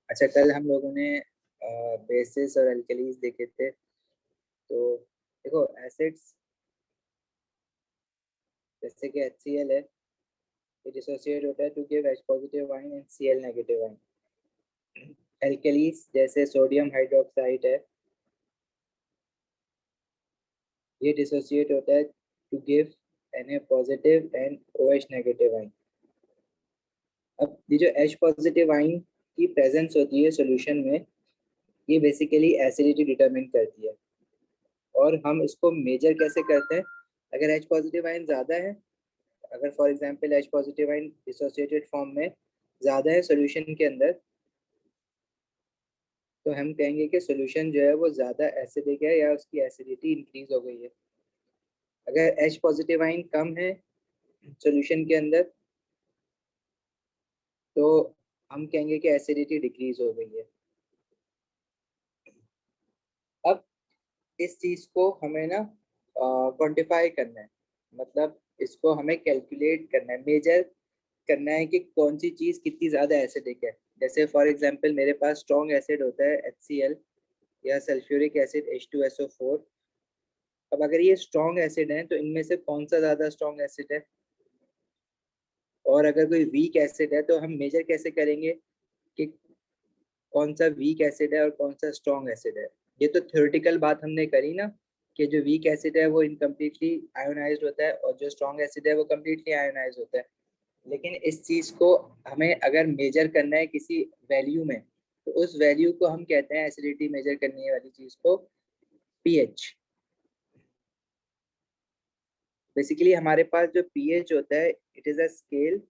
अच्छा, कल हम लोगों ने बेसिस और एल्कलीज देखे थे। तो देखो, एसिड्स जैसे कि HCl है, ये डिसोसिएट होता है to give H positive ion and Cl negative ion. Alkalis जैसे सोडियम हाइड्रोक्साइड है, ये डिसोसिएट होता है to give Na positive and OH negative ion. अब ये जो H पॉजिटिव आयन की प्रेजेंस होती है सॉल्यूशन में, ये बेसिकली एसिडिटी डिटरमिन करती है। और हम इसको मेजर कैसे करते हैं? अगर H पॉजिटिव आयन ज़्यादा है, अगर for example H positive ion dissociated form में ज़्यादा है सॉल्यूशन के अंदर, तो हम कहेंगे कि सॉल्यूशन जो है वो ज़्यादा एसिडिक है या उसकी एसिडिटी इंक्रीज हो गई है। अगर H पॉजिटिव आयन कम है सॉल्यूशन के अंदर, तो हम कहेंगे कि एसिडिटी डिक्रीज हो गई है। अब इस चीज़ को हमें ना क्वांटिफाई करना है, मतलब इसको हमें कैलकुलेट करना है, मेजर करना है कि कौन सी चीज़ कितनी ज़्यादा एसिडिक है। जैसे फॉर एग्जांपल मेरे पास स्ट्रॉन्ग एसिड होता है HCl या सल्फ्यूरिक एसिड H2SO4। अब अगर ये स्ट्रॉन्ग एसिड है तो इनमें से कौन सा ज़्यादा स्ट्रॉन्ग एसिड है, और अगर कोई वीक एसिड है तो हम मेजर कैसे करेंगे कि कौन सा वीक एसिड है और कौन सा स्ट्रॉन्ग एसिड है। ये तो थ्योरेटिकल बात हमने करी ना, कि जो वीक एसिड है वो इनकम्प्लीटली आयोनाइज्ड होता है और जो स्ट्रॉन्ग एसिड है वो कम्प्लीटली आयोनाइज्ड होता है। लेकिन इस चीज़ को हमें अगर मेजर करना है किसी वैल्यू में, तो उस वैल्यू को हम कहते हैं, एसिडिटी मेजर करने वाली चीज़ को, pH। बेसिकली हमारे पास जो pH होता है, it is a scale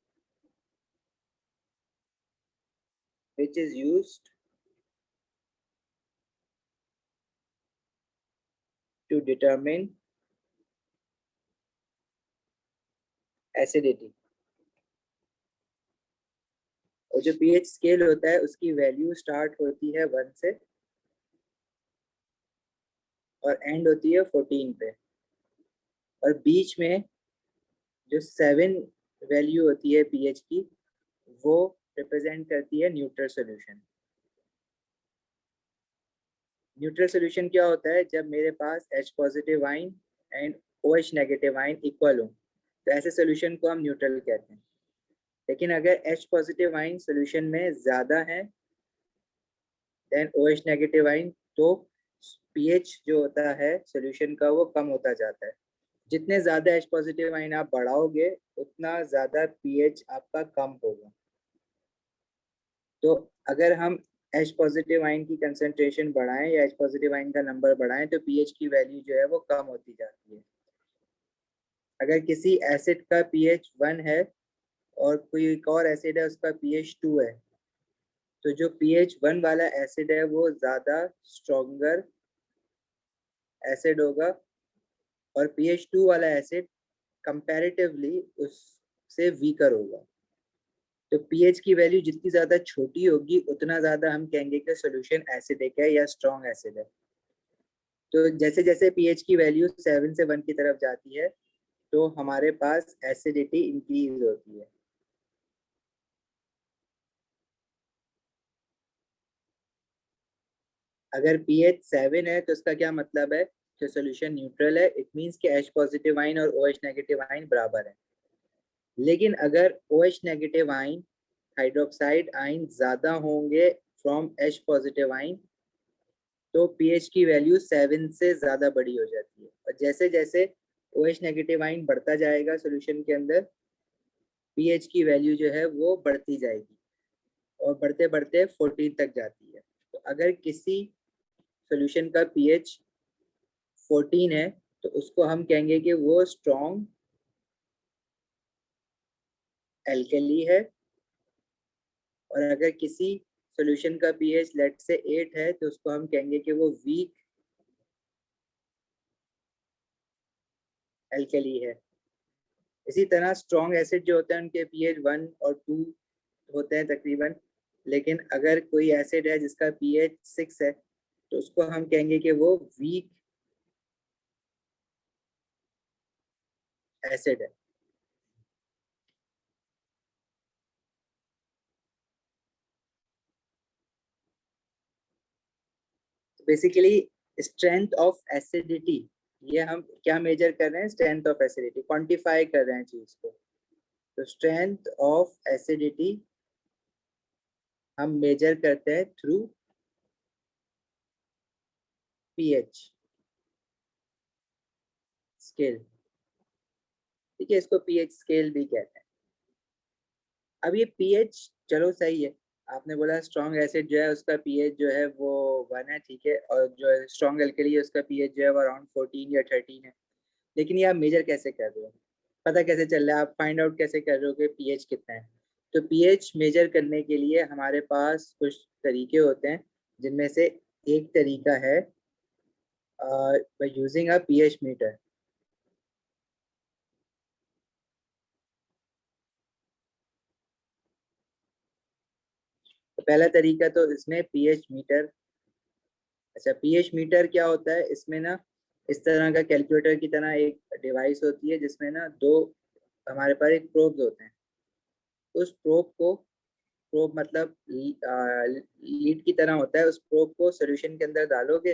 which is used to determine acidity। और जो pH स्केल होता है उसकी वैल्यू स्टार्ट होती है 1 से और एंड होती है 14 पे, और बीच में जो 7 वैल्यू होती है pH की, वो रिप्रेजेंट करती है न्यूट्रल सॉल्यूशन। न्यूट्रल सॉल्यूशन क्या होता है? जब मेरे पास H positive ion and OH negative ion equal हो, तो ऐसे सॉल्यूशन को हम न्यूट्रल कहते हैं। लेकिन अगर H पॉजिटिव आयन सॉल्यूशन में ज़्यादा है देन OH नेगेटिव आयन, तो pH जो होता है सॉल्यूशन का वो कम होता जाता है। जितने ज़्यादा H पॉजिटिव आयन आप बढ़ाओगे उतना ज़्यादा pH आपका कम होगा। तो अगर हम H पॉजिटिव आयन की कंसंट्रेशन बढ़ाएं या H पॉजिटिव आयन का नंबर बढ़ाएं, तो pH की वैल्यू जो है वो कम होती जाती है। अगर किसी एसिड का pH 1 है और कोई एक और एसिड है उसका pH 2 है, तो जो pH 1 वाला एसिड है वो ज़्यादा स्ट्रॉन्गर एसिड होगा, और pH 2 वाला एसिड कंपैरेटिवली उससे वीकर होगा। तो pH की वैल्यू जितनी ज़्यादा छोटी होगी उतना ज़्यादा हम कहेंगे कि सॉल्यूशन एसिडिक है या स्ट्रॉन्ग एसिड है। तो जैसे जैसे pH की वैल्यू 7 से 1 की तरफ जाती है, तो हमारे पास एसिडिटी इंक्रीज होती है। अगर pH 7 है तो इसका क्या मतलब है कि सॉल्यूशन न्यूट्रल है। इट मींस कि H पॉजिटिव आयन और OH नेगेटिव आयन बराबर है। लेकिन अगर OH negative ion hydroxide ion ज़्यादा होंगे फ्रॉम H पॉजिटिव आयन, तो pH की वैल्यू 7 से ज़्यादा बड़ी हो जाती है, और जैसे जैसे OH नेगेटिव आयन बढ़ता जाएगा सॉल्यूशन के अंदर, pH की वैल्यू जो है वो बढ़ती जाएगी और बढ़ते बढ़ते 14 तक जाती है। तो अगर किसी सॉल्यूशन का pH 14 है तो उसको हम कहेंगे कि वो स्ट्रॉन्ग एल्कली है, और अगर किसी सॉल्यूशन का pH लेट से 8 है तो उसको हम कहेंगे कि वो वीक एल्कली है। इसी तरह स्ट्रॉन्ग एसिड जो होते हैं उनके pH 1 और 2 होते हैं तकरीबन, लेकिन अगर कोई एसिड है जिसका pH 6 है तो उसको हम कहेंगे कि वो वीक एसिड है। बेसिकली स्ट्रेंथ ऑफ एसिडिटी, ये हम क्या मेजर कर रहे हैं, स्ट्रेंथ ऑफ एसिडिटी, क्वांटिफाई कर रहे हैं चीज को। तो स्ट्रेंथ ऑफ एसिडिटी हम मेजर करते हैं थ्रू पीएच स्केल। ठीक है, इसको पीएच स्केल भी कहते हैं। अब ये पीएच चलो सही है, आपने बोला स्ट्रॉन्ग एसिड जो है उसका पीएच जो है वो 1 है, ठीक है, और जो स्ट्रॉन्ग एल्कली है उसका पीएच जो है वो अराउंड 14 या 13 है। लेकिन ये आप मेजर कैसे कर रहे हो, पता कैसे चल रहा है, आप फाइंड आउट कैसे कर रहे हो कि पीएच कितना है? तो पीएच मेजर करने के लिए हमारे पास कुछ तरीके होते हैं, जिनमें से एक तरीका है by using a pH meter. तो पहला तरीका तो इसमें पीएच मीटर। अच्छा, पीएच मीटर क्या होता है, इसमें ना इस तरह का कैलकुलेटर की तरह एक डिवाइस होती है जिसमें ना दो हमारे पास एक प्रोब्स होते हैं। उस प्रोब मतलब लीड की तरह होता है, उस प्रोब को सॉल्यूशन के अंदर डालोगे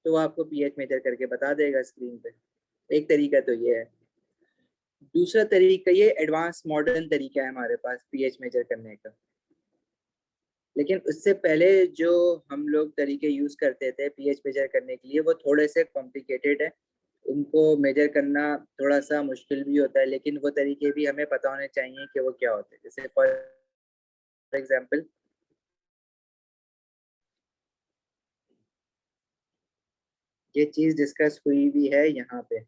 तो वो आपको पीएच मेजर करके बता देगा स्क्रीन पे। एक तरीका तो ये है। दूसरा तरीका, ये एडवांस मॉडर्न तरीका है हमारे पास पीएच मेजर करने का। लेकिन उससे पहले जो हम लोग तरीके यूज करते थे पीएच मेजर करने के लिए वो थोड़े से कॉम्प्लिकेटेड है, उनको मेजर करना थोड़ा सा मुश्किल भी होता है, लेकिन वो तरीके भी हमें पता होने चाहिए कि वो क्या होते हैं। जैसे फॉर एग्जांपल, ये चीज डिस्कस हुई भी है यहाँ पे।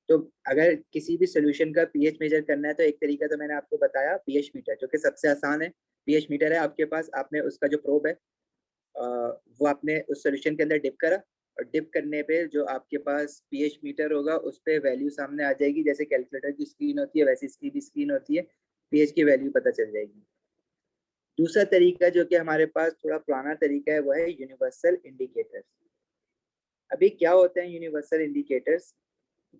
तो अगर किसी भी सोल्यूशन का पीएच मेजर करना है तो एक तरीका तो मैंने आपको बताया पीएच मीटर, जो कि सबसे आसान है। पीएच मीटर है आपके पास, आपने उसका जो प्रोब है वो आपने उस सोल्यूशन के अंदर डिप करा, और डिप करने पे जो आपके पास पीएच मीटर होगा उस पर वैल्यू सामने आ जाएगी, जैसे कैलकुलेटर की स्क्रीन होती है वैसी इसकी भी स्क्रीन होती है, पीएच की वैल्यू पता चल जाएगी। दूसरा तरीका जो कि हमारे पास थोड़ा पुराना तरीका है वो है यूनिवर्सल इंडिकेटर्स। अभी क्या होते हैं यूनिवर्सल इंडिकेटर्स?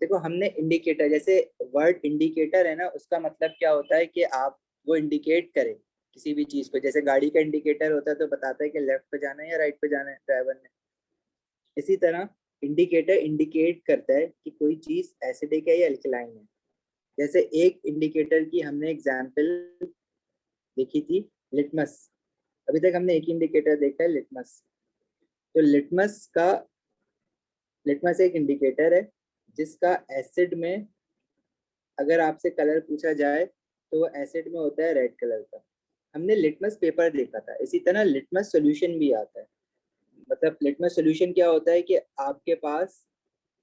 देखो, हमने इंडिकेटर, जैसे वर्ड इंडिकेटर है ना, उसका मतलब क्या होता है कि आप वो इंडिकेट करें किसी भी चीज को। जैसे गाड़ी का इंडिकेटर होता है तो बताता है कि लेफ्ट पे जाना है या राइट पे जाना है ड्राइवर ने। इसी तरह इंडिकेटर इंडिकेट करता है कि कोई चीज एसिडिक है या अल्कलाइन है। जैसे एक इंडिकेटर की हमने एग्जांपल देखी थी, लिटमस। अभी तक हमने एक इंडिकेटर देखा है, लिटमस। तो लिटमस एक इंडिकेटर है जिसका एसिड में अगर आपसे कलर पूछा जाए तो वो एसिड में होता है रेड कलर का। हमने लिटमस पेपर देखा था, इसी तरह लिटमस सॉल्यूशन भी आता है। मतलब लिटमस सॉल्यूशन क्या होता है कि आपके पास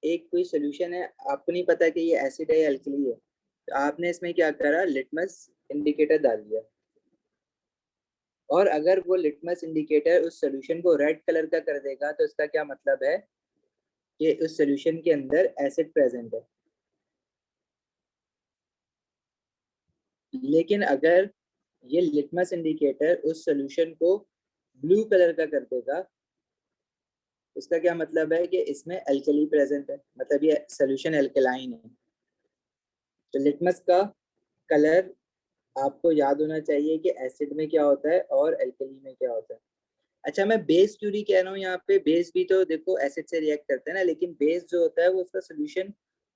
एक कोई सॉल्यूशन है, आपको नहीं पता कि ये एसिड है या अल्कली है, तो आपने इसमें क्या करा, लिटमस इंडिकेटर डाल दिया। और अगर वो लिटमस इंडिकेटर उस सॉल्यूशन को रेड कलर का कर देगा तो इसका क्या मतलब है कि उस सॉल्यूशन के अंदर एसिड प्रेजेंट है। लेकिन अगर ये लिटमस इंडिकेटर उस सॉल्यूशन को ब्लू कलर का कर देगा, उसका क्या मतलब है कि इसमें अल्कली प्रेजेंट है, मतलब ये सॉल्यूशन अल्कलाइन है। तो लिटमस का कलर आपको याद होना चाहिए कि एसिड में क्या होता है और अल्कली में क्या होता है। अच्छा, मैं बेस क्यों नहीं कह रहा हूँ यहाँ पे, बेस भी तो देखो एसिड से रिएक्ट करते हैं ना, लेकिन बेस जो होता है वो उसका सोल्यूशन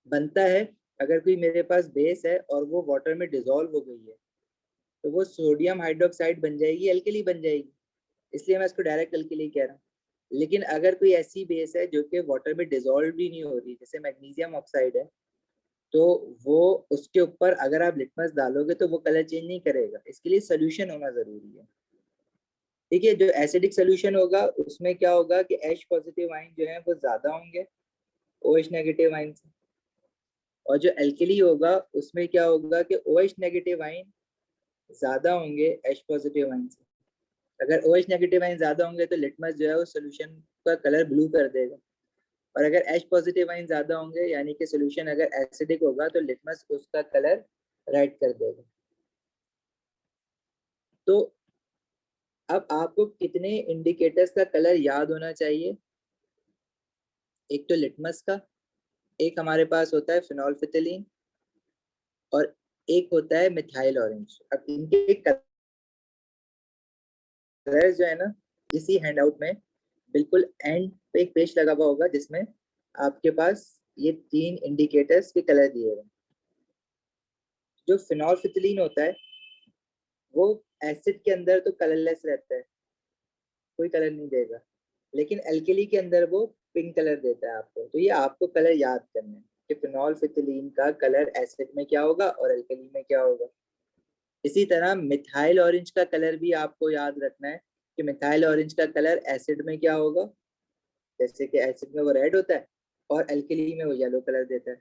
बनता है। अगर कोई मेरे पास बेस है और वो वाटर में डिजोल्व हो गई है तो वो सोडियम हाइड्रोक्साइड बन जाएगी, अल्कली बन जाएगी, इसलिए मैं इसको डायरेक्ट अल्कली कह रहा हूँ। लेकिन अगर कोई ऐसी बेस है जो कि वाटर में डिजोल्व भी नहीं हो रही, जैसे मैग्नीशियम ऑक्साइड है, तो वो उसके ऊपर अगर आप लिटमस डालोगे तो वो कलर चेंज नहीं करेगा, इसके लिए सोल्यूशन होना जरूरी है। ठीक है, जो एसिडिक सोल्यूशन होगा उसमें क्या होगा कि एच पॉजिटिव आयन जो है वो ज्यादा होंगे OH नेगेटिव आयन से, और जो एल्कली होगा उसमें क्या होगा कि OH नेगेटिव आयन ज्यादा होंगे एच पॉजिटिव आयन से। अगर OH नेगेटिव आयन ज्यादा होंगे तो लिटमस जो है वो सोल्यूशन का कलर ब्लू कर देगा, और अगर H पॉजिटिव आयन ज्यादा होंगे यानी कि सोल्यूशन अगर एसिडिक होगा तो लिटमस उसका कलर रेड कर देगा। तो अब आपको कितने इंडिकेटर्स का कलर याद होना चाहिए? एक तो लिटमस का, एक हमारे पास होता है फिनोल्फिथिलीन, और एक होता है मिथाइल ऑरेंज। अब इनके कलर जो है ना, इसी हैंडआउट में बिल्कुल एंड पे एक पेज लगा हुआ होगा जिसमें आपके पास ये 3 इंडिकेटर्स के कलर दिए हुए। जो फिनोल्फिथिलीन होता है वो एसिड के अंदर तो कलरलेस रहता है, कोई कलर नहीं देगा, लेकिन एल्केली के अंदर वो पिंक कलर देता है आपको। तो ये आपको कलर याद करने हैं कि फिनोल्फिथिलीन का कलर एसिड में क्या होगा और एल्केली में क्या होगा। इसी तरह मिथाइल ऑरेंज का कलर भी आपको याद रखना है कि मिथाइल ऑरेंज का कलर एसिड में क्या होगा, जैसे कि एसिड में वो रेड होता है और एल्केली में वो येलो कलर देता है।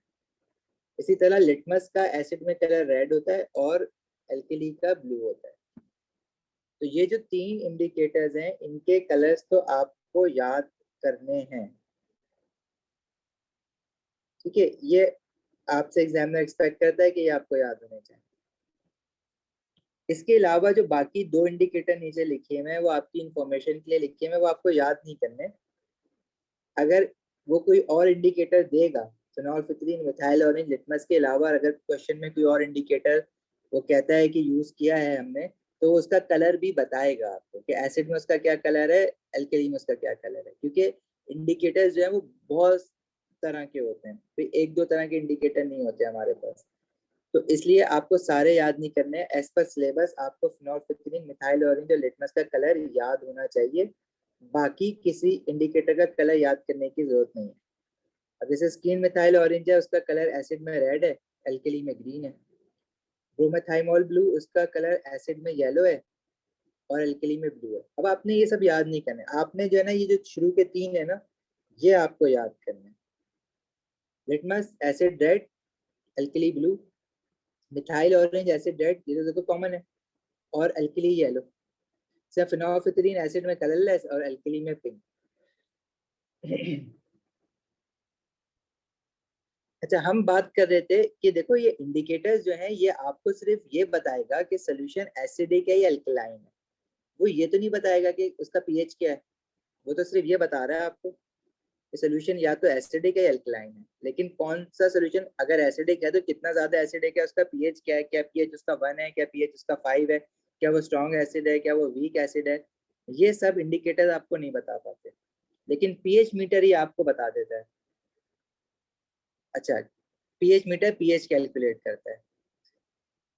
इसी तरह लिटमस का एसिड में कलर रेड होता है और एल्केली का ब्लू होता है। तो ये जो 3 इंडिकेटर्स हैं इनके कलर्स तो आपको याद करने हैं, ठीक है। ये आपसे एग्जामिनर एक्सपेक्ट करता है कि ये आपको याद होने चाहिए। इसके अलावा जो बाकी 2 इंडिकेटर नीचे लिखे हुए हैं वो आपकी इंफॉर्मेशन के लिए लिखे हुए हैं, वो आपको याद नहीं करने। अगर वो कोई और इंडिकेटर देगा फिनोल्फिथिलीन, मिथाइल ऑरेंज, लिटमस के अलावा अगर क्वेश्चन में कोई और इंडिकेटर वो कहता है कि यूज किया है हमने, तो उसका कलर भी बताएगा आपको कि एसिड में उसका क्या कलर है, एल्केली में उसका क्या कलर है। क्योंकि इंडिकेटर्स जो है वो बहुत तरह के होते हैं, तो एक दो तरह के इंडिकेटर नहीं होते हमारे पास। तो इसलिए आपको सारे याद नहीं करने। एज पर सिलेबस आपको फिनोल्फिथिलीन, मिथाइल ऑरेंज और लिटमस का कलर याद होना चाहिए, बाकी किसी इंडिकेटर का कलर याद करने की जरूरत नहीं है। अब जैसे स्किन मिथाइल ऑरेंज है, उसका कलर एसिड में रेड है, एल्केली में ग्रीन है। ब्रोमेथाइमोल ब्लू, उसका कलर एसिड में येलो है और एल्केली में ब्लू है। अब आपने ये सब याद नहीं करना है, आपने जो है ना ये जो शुरू के 3 है ना ये आपको याद करना है। Litmus acid red, alkali blue, methyl orange acid red, ये तो देखो कॉमन है, और एल्केली येलो। सिर्फ फिनोल्फिथिलीन एसिड में कलरलेस और एल्केली में पिंक। अच्छा, हम बात कर रहे थे कि देखो ये इंडिकेटर्स जो है ये आपको सिर्फ ये बताएगा कि सोल्यूशन एसिडिक है या अल्कलाइन है, वो ये तो नहीं बताएगा कि उसका पीएच क्या है। वो तो सिर्फ ये बता रहा है आपको कि सोल्यूशन या तो एसिडिक है या अल्कलाइन है। लेकिन कौन सा सोल्यूशन अगर एसिडिक है तो कितना ज्यादा एसिडिक है, उसका पीएच क्या है, क्या पीएच उसका 1 है, क्या पीएच उसका 5 है, क्या वो स्ट्रॉन्ग एसिड है, क्या वो वीक एसिड है, ये सब इंडिकेटर आपको नहीं बता पाते, लेकिन पीएच मीटर ही आपको बता देता है। अच्छा, पीएच मीटर पीएच कैलकुलेट करता है।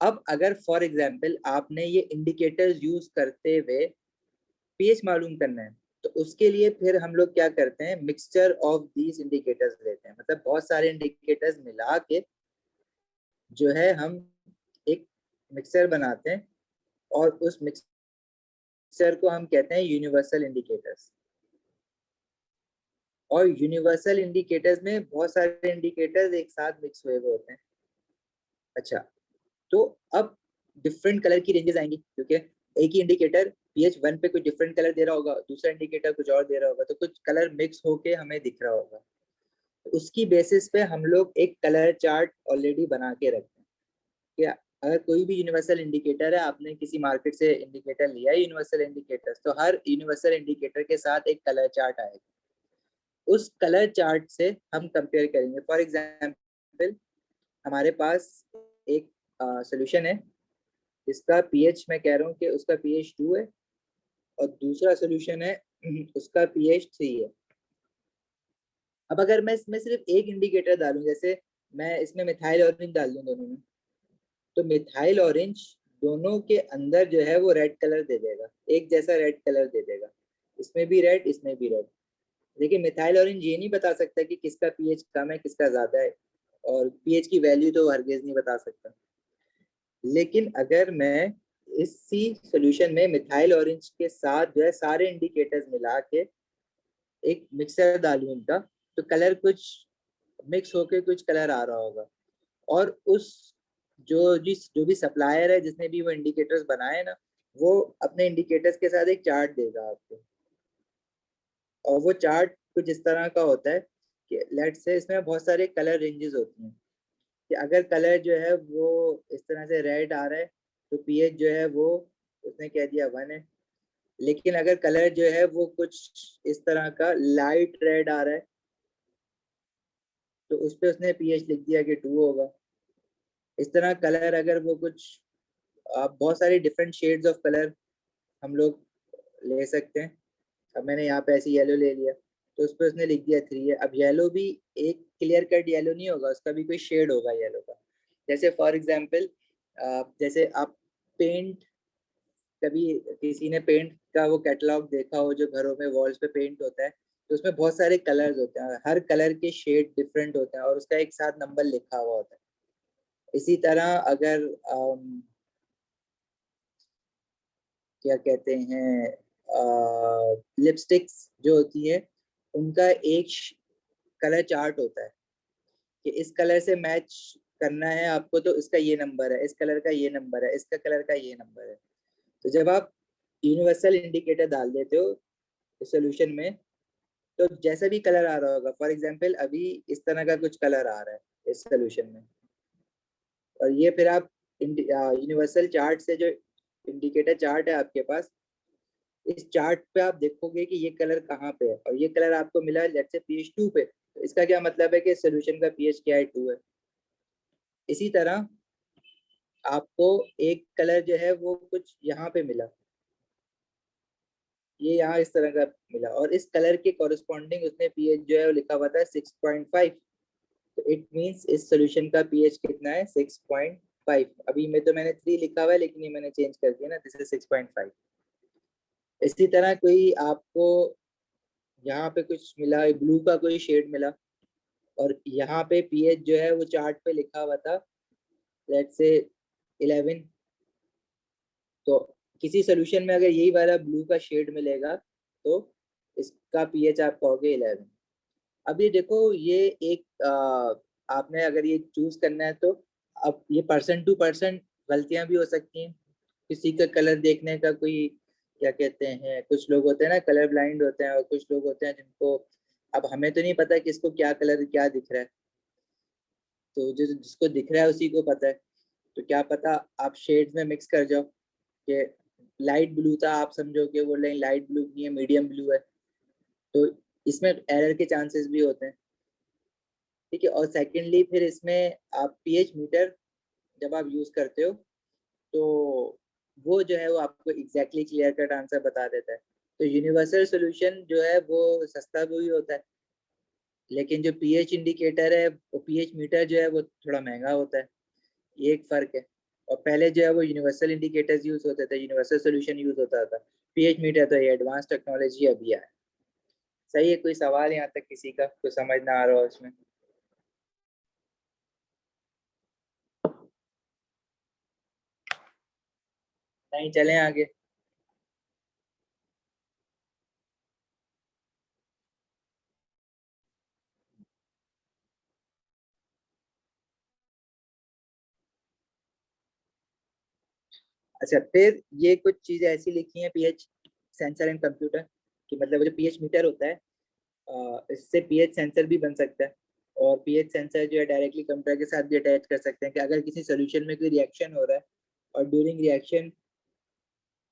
अब अगर फॉर एग्जाम्पल आपने ये इंडिकेटर्स यूज करते हुए पीएच मालूम करना है, तो उसके लिए फिर हम लोग क्या करते हैं, मिक्सचर ऑफ दीज इंडिकेटर्स लेते हैं। मतलब बहुत सारे इंडिकेटर्स मिला के जो है हम एक मिक्सचर बनाते हैं, और उस मिक्सचर को हम कहते हैं यूनिवर्सल इंडिकेटर्स। और यूनिवर्सल इंडिकेटर्स में बहुत सारे इंडिकेटर्स एक साथ मिक्स हुए हुए होते हैं। अच्छा, तो अब डिफरेंट कलर की रेंजेस आएंगी, क्योंकि एक ही इंडिकेटर पीएच 1 पे कुछ डिफरेंट कलर दे रहा होगा, दूसरा इंडिकेटर कुछ और दे रहा होगा, तो कुछ कलर मिक्स होके हमें दिख रहा होगा। तो उसकी बेसिस पे हम लोग एक कलर चार्ट ऑलरेडी बना के रखते हैं कि अगर कोई भी यूनिवर्सल इंडिकेटर है, आपने किसी मार्केट से इंडिकेटर लिया है यूनिवर्सल इंडिकेटर, तो हर यूनिवर्सल इंडिकेटर के साथ एक कलर चार्ट आएगा। उस कलर चार्ट से हम कंपेयर करेंगे। फॉर एग्जाम्पल हमारे पास एक सोल्यूशन है इसका पीएच मैं कह रहा हूँ कि उसका पीएच 2 है, और दूसरा सोल्यूशन है उसका पीएच 3 है। अब अगर मैं इसमें सिर्फ एक इंडिकेटर डालूं, जैसे मैं इसमें मिथाइल ऑरेंज डाल दूं दोनों में, तो मिथाइल ऑरेंज दोनों के अंदर जो है वो रेड कलर दे देगा, एक जैसा रेड कलर दे देगा, इसमें भी रेड इसमें भी रेड। लेकिन मिथाइल ऑरेंज ये नहीं बता सकता कि किसका पीएच कम है किसका ज्यादा है, और पीएच की वैल्यू तो हरगिज नहीं बता सकता। लेकिन अगर मैं इसी सॉल्यूशन में मिथाइल ऑरेंज के साथ जो है सारे इंडिकेटर्स मिला के एक मिक्सर डालूं इनका, तो कलर कुछ मिक्स होके कुछ कलर आ रहा होगा। और उस जो भी सप्लायर है जिसने भी वो इंडिकेटर्स बनाए ना, वो अपने इंडिकेटर्स के साथ एक चार्ट देगा आपको। और वो चार्ट कुछ इस तरह का होता है कि लेट से इसमें बहुत सारे कलर रेंजेस होती हैं, कि अगर कलर जो है वो इस तरह से रेड आ रहा है तो पीएच जो है वो उसने कह दिया 1 है। लेकिन अगर कलर जो है वो कुछ इस तरह का लाइट रेड आ रहा है तो उस पर उसने पीएच लिख दिया कि 2 होगा। इस तरह कलर अगर वो कुछ बहुत सारे डिफरेंट शेड्स ऑफ कलर हम लोग ले सकते हैं। अब मैंने यहाँ पे ऐसे येलो ले लिया तो उस पर उसने लिख दिया 3 है। अब येलो भी एक क्लियर कट येलो नहीं होगा, उसका भी कोई शेड होगा येलो का। जैसे फॉर एग्जांपल जैसे आप पेंट, कभी किसी ने पेंट का वो कैटलॉग देखा हो जो घरों में वॉल्स पे पेंट होता है, तो उसमें बहुत सारे कलर्स होते हैं, हर कलर के शेड डिफरेंट होते हैं और उसका एक साथ नंबर लिखा हुआ होता है। इसी तरह अगर क्या कहते हैं लिपस्टिक्स जो होती है उनका एक कलर चार्ट होता है कि इस कलर से मैच करना है आपको, तो इसका ये नंबर है, इस कलर का ये नंबर है, इसका कलर का ये नंबर है। तो जब आप यूनिवर्सल इंडिकेटर डाल देते हो सोल्यूशन में, तो जैसा भी कलर आ रहा होगा, फॉर एग्जांपल अभी इस तरह का कुछ कलर आ रहा है इस सोल्यूशन में, और ये फिर आप यूनिवर्सल चार्ट से जो इंडिकेटर चार्ट है आपके पास, इस चार्ट पे आप देखोगे कि ये कलर कहाँ पे है, और ये कलर आपको मिला लेट्स से पीएच 2 पे, तो इसका क्या मतलब है कि सोल्यूशन का पीएच क्या है, 2 है। इसी तरह आपको एक कलर जो है वो कुछ यहाँ पे मिला, ये यहाँ इस तरह का मिला, और इस कलर के कॉरेस्पॉन्डिंग उसने पीएच जो है वो लिखा हुआ था 6.5, तो इट मींस इस सोल्यूशन का पीएच कितना है, 6.5। अभी में तो मैंने 3 लिखा हुआ है लेकिन ये मैंने चेंज कर दिया ना, दिस इज 6.5। इसी तरह कोई आपको यहाँ पे कुछ मिला, ब्लू का कोई शेड मिला, और यहाँ पे पीएच जो है वो चार्ट पे लिखा हुआ था लेट्स से 11, तो किसी सोल्यूशन में अगर यही वाला ब्लू का शेड मिलेगा तो इसका पीएच आप कहोगे 11। अब ये देखो, ये एक आपने अगर ये चूज करना है तो अब ये पर्सन टू पर्सन गलतियां भी हो सकती हैं। किसी का कलर देखने का कोई क्या कहते हैं, कुछ लोग होते हैं ना कलर ब्लाइंड होते हैं, और कुछ लोग होते हैं जिनको, अब हमें तो नहीं पता किसको क्या कलर क्या दिख रहा है, तो जो जिसको दिख रहा है उसी को पता है। तो क्या पता आप शेड्स में मिक्स कर जाओ कि लाइट ब्लू था, आप समझो कि वो लाइट ब्लू नहीं है, मीडियम ब्लू है, तो इसमें एरर के चांसेस भी होते हैं। ठीक है, और सेकेंडली फिर इसमें आप पीएच मीटर जब आप यूज करते हो तो वो जो है वो आपको एग्जैक्टली क्लियर कट आंसर बता देता है। तो यूनिवर्सल सॉल्यूशन जो है वो सस्ता भी होता है, लेकिन जो पीएच इंडिकेटर है, वो पीएच मीटर जो है वो थोड़ा महंगा होता है, ये एक फर्क है। और पहले जो है वो यूनिवर्सल इंडिकेटर्स यूज होते थे, यूनिवर्सल सॉल्यूशन यूज होता था, पीएच मीटर तो ये एडवांस टेक्नोलॉजी अभी है। सही है, कोई सवाल यहाँ तक किसी का कुछ समझ ना आ रहा हो उसमें? नहीं, चलें आगे। अच्छा, फिर ये कुछ चीजें ऐसी लिखी हैं पीएच सेंसर एंड कंप्यूटर कि मतलब वो जो पीएच मीटर होता है, इससे पीएच सेंसर भी बन सकता है, और पीएच सेंसर जो है डायरेक्टली कंप्यूटर के साथ भी अटैच कर सकते हैं कि अगर किसी सोल्यूशन में कोई रिएक्शन हो रहा है और ड्यूरिंग रिएक्शन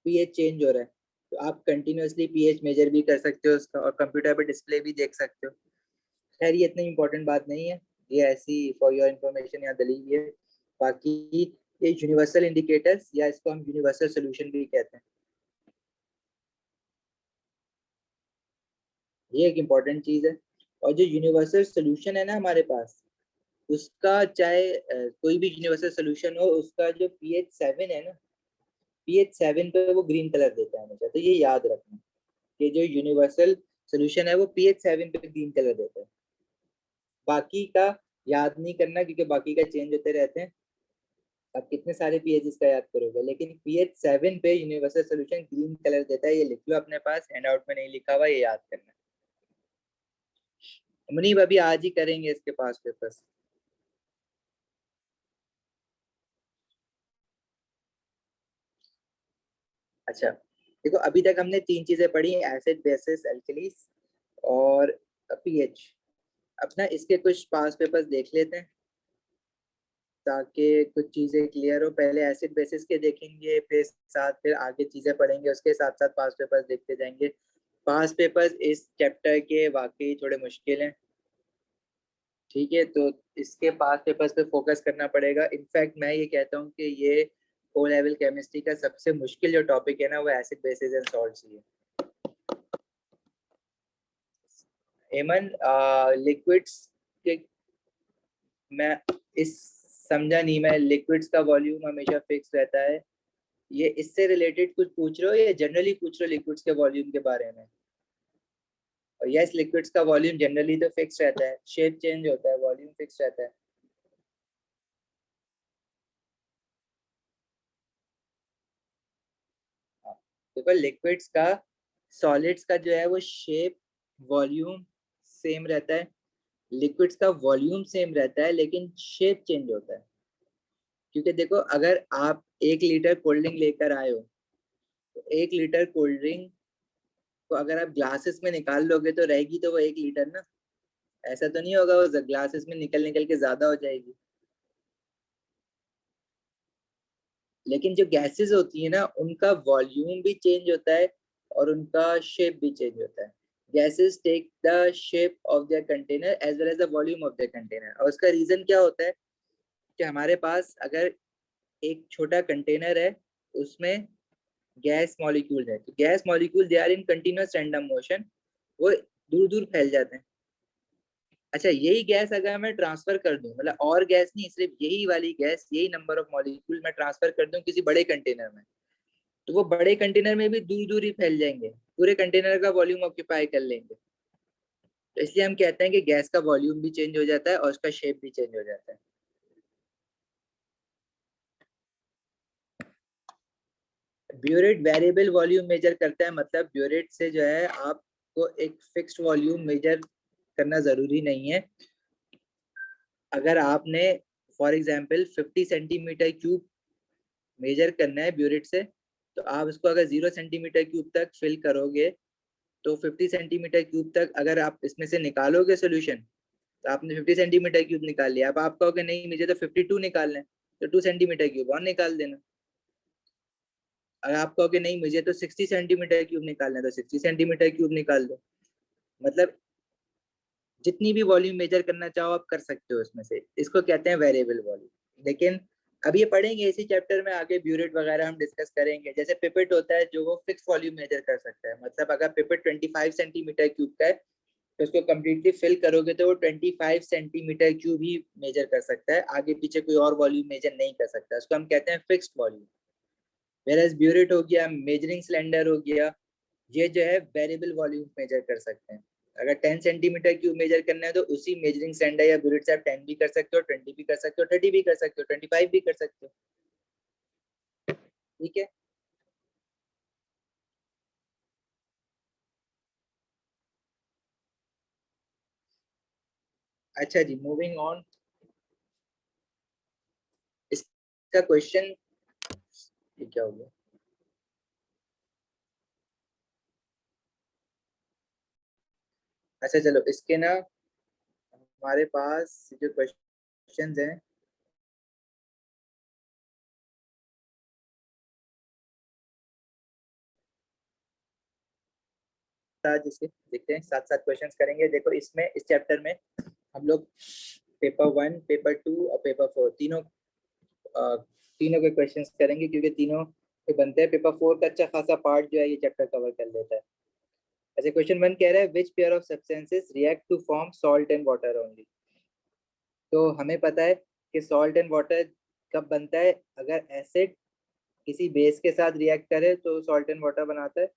पीएच चेंज हो रहा है, तो आप कंटिन्यूअसली पीएच मेजर भी कर सकते हो उसका, और कंप्यूटर पे डिस्प्ले भी देख सकते हो। खैर ये इतनी इंपॉर्टेंट बात नहीं है, ये ऐसी फॉर योर इंफॉर्मेशन यहाँ दली हुई है। बाकी ये यूनिवर्सल इंडिकेटर्स, या इसको हम यूनिवर्सल सोल्यूशन भी कहते हैं, ये एक इम्पॉर्टेंट चीज है। और जो यूनिवर्सल सोल्यूशन है ना हमारे पास, उसका चाहे कोई भी यूनिवर्सल सोल्यूशन हो, उसका जो पीएच 7 है ना, पीएच 7 पे वो ग्रीन कलर देता है हमेशा, तो ये याद रखना कि जो यूनिवर्सल सोल्यूशन है वो पीएच 7 पे ग्रीन कलर देता है। बाकी का याद नहीं करना क्योंकि बाकी का चेंज होते रहते हैं, आप कितने सारे पीएच का याद करोगे, लेकिन पीएच 7 पे यूनिवर्सल सोल्यूशन ग्रीन कलर देता है, ये लिख लो अपने पास, हैंड आउट में नहीं लिखा हुआ, ये याद करना। मुनीब अभी आज ही करेंगे इसके पास पेपर्स। अच्छा, देखो अभी तक हमने 3 चीजें पढ़ी, एसिड बेसिस एल्कलीस और पीएच। अब ना इसके कुछ पास पेपर्स देख लेते हैं ताकि कुछ चीजें क्लियर हो। पहले एसिड बेसिस के देखेंगे, फिर साथ फिर आगे चीजें पढ़ेंगे, उसके साथ साथ पास पेपर्स देखते जाएंगे। पास पेपर्स इस चैप्टर के वाकई थोड़े मुश्किल हैं, ठीक है, तो इसके पास पेपर्स पे फोकस करना पड़ेगा। इनफैक्ट मैं ये कहता हूँ कि ये ओ लेवल केमिस्ट्री का सबसे मुश्किल जो टॉपिक है ना, वो एसिड बेसिस एंड सॉल्ट्स ही है। एमन लिक्विड्स के, मैं इस समझा नहीं, मैं लिक्विड्स का वॉल्यूम हमेशा फिक्स रहता है, ये इससे रिलेटेड कुछ पूछ रहे हो या जनरली पूछ रहे हो लिक्विड्स के वॉल्यूम के बारे में? और यस, लिक्विड्स का वॉल्यूम जनरली तो फिक्स रहता है, शेप चेंज होता है, वॉल्यूम फिक्स रहता है। देखो लिक्विड्स का, सॉलिड्स का जो है वो शेप वॉल्यूम सेम रहता है, लिक्विड्स का वॉल्यूम सेम रहता है लेकिन शेप चेंज होता है। क्योंकि देखो अगर आप 1 लीटर कोल्ड ड्रिंक लेकर आए हो, तो 1 लीटर कोल्ड ड्रिंक को अगर आप ग्लासेस में निकाल लोगे तो रहेगी तो वो 1 लीटर ना, ऐसा तो नहीं होगा वो ग्लासेस में निकल निकल के ज्यादा हो जाएगी। लेकिन जो गैसेस होती है ना, उनका वॉल्यूम भी चेंज होता है और उनका शेप भी चेंज होता है। Gases take the shape of their container as well as the volume of their container. और उसका रीजन क्या होता है कि हमारे पास अगर एक छोटा कंटेनर है, उसमें गैस मॉलिक्यूल है, तो gas molecule they are in continuous random motion, वो दूर दूर फैल जाते हैं। अच्छा, यही गैस अगर मैं ट्रांसफर कर दूं, मतलब और गैस नहीं, सिर्फ यही वाली गैस, यही नंबर ऑफ मॉलिक्यूल मैं ट्रांसफर कर दूं किसी बड़े कंटेनर में, तो वो बड़े कंटेनर में भी दूर दूर ही फैल जाएंगे, पूरे कंटेनर का वॉल्यूम ऑक्यूपाई कर लेंगे। तो इसलिए हम कहते हैं कि गैस का वॉल्यूम भी चेंज हो जाता है और उसका शेप भी चेंज हो जाता है। ब्यूरेट वेरिएबल वॉल्यूम मेजर करता है, मतलब ब्यूरेट से जो है आपको एक फिक्स्ड वॉल्यूम मेजर करना जरूरी नहीं है। अगर आपने for example 50 centimetre cube measure करना है ब्यूरेट से, तो आप इसको अगर 0 सेंटीमीटर क्यूब तक फिल करोगे, तो 50 सेंटीमीटर क्यूब तक अगर आप इसमें से निकालोगे सोल्यूशन, तो आपने 50 सेंटीमीटर क्यूब निकाल लिया। अब आप कहोगे नहीं मुझे तो 52 निकालना है, तो 2 सेंटीमीटर क्यूब और निकाल देना। अगर आप कहोगे नहीं मुझे तो 60 सेंटीमीटर क्यूब निकालना है, तो 60 सेंटीमीटर क्यूब निकाल दो। मतलब जितनी भी वॉल्यूम मेजर करना चाहो आप कर सकते हो इसमें से, इसको कहते हैं वेरिएबल वॉल्यूम। लेकिन अब ये पढ़ेंगे इसी चैप्टर में आगे, ब्यूरेट वगैरह हम डिस्कस करेंगे। जैसे पिपेट होता है जो वो फिक्स वॉल्यूम मेजर कर सकता है, मतलब अगर पिपेट 25 सेंटीमीटर क्यूब का है, तो उसको कम्प्लीटली फिल करोगे तो वो 25 सेंटीमीटर क्यूब ही मेजर कर सकता है, आगे पीछे कोई और वॉल्यूम मेजर नहीं कर सकता, उसको हम कहते हैं फिक्स्ड वॉल्यूम। वेरएज ब्यूरेट हो गया, मेजरिंग सिलेंडर हो गया, ये जो है वेरिएबल वॉल्यूम मेजर कर सकते हैं। अगर 10 सेंटीमीटर क्यूब मेजर करना है तो उसी मेजरिंग सिलेंडर या ब्यूरेट से आप 10 भी कर सकते हो, 20 भी कर सकते हो, 30 भी कर सकते हो, 25 भी कर सकते हो। ठीक है, अच्छा जी, मूविंग ऑन। इसका क्वेश्चन, ये क्या हो गया? अच्छा चलो, इसके ना हमारे पास जो क्वेश्चंस हैं, जिसके देखते हैं, साथ साथ क्वेश्चंस करेंगे। देखो इसमें, इस चैप्टर में हम लोग पेपर 1, पेपर 2 और पेपर 4 तीनों तीनों के क्वेश्चंस करेंगे, क्योंकि तीनों के बनते हैं। पेपर 4 का अच्छा खासा पार्ट जो है ये चैप्टर कवर कर लेता है। ऐसे क्वेश्चन 1 कह रहा है which pair of substances react to form salt and water only. तो हमें पता है कि सॉल्ट एंड वाटर कब बनता है, अगर एसिड किसी बेस के साथ रिएक्ट करे तो सॉल्ट एंड वाटर बनाता है,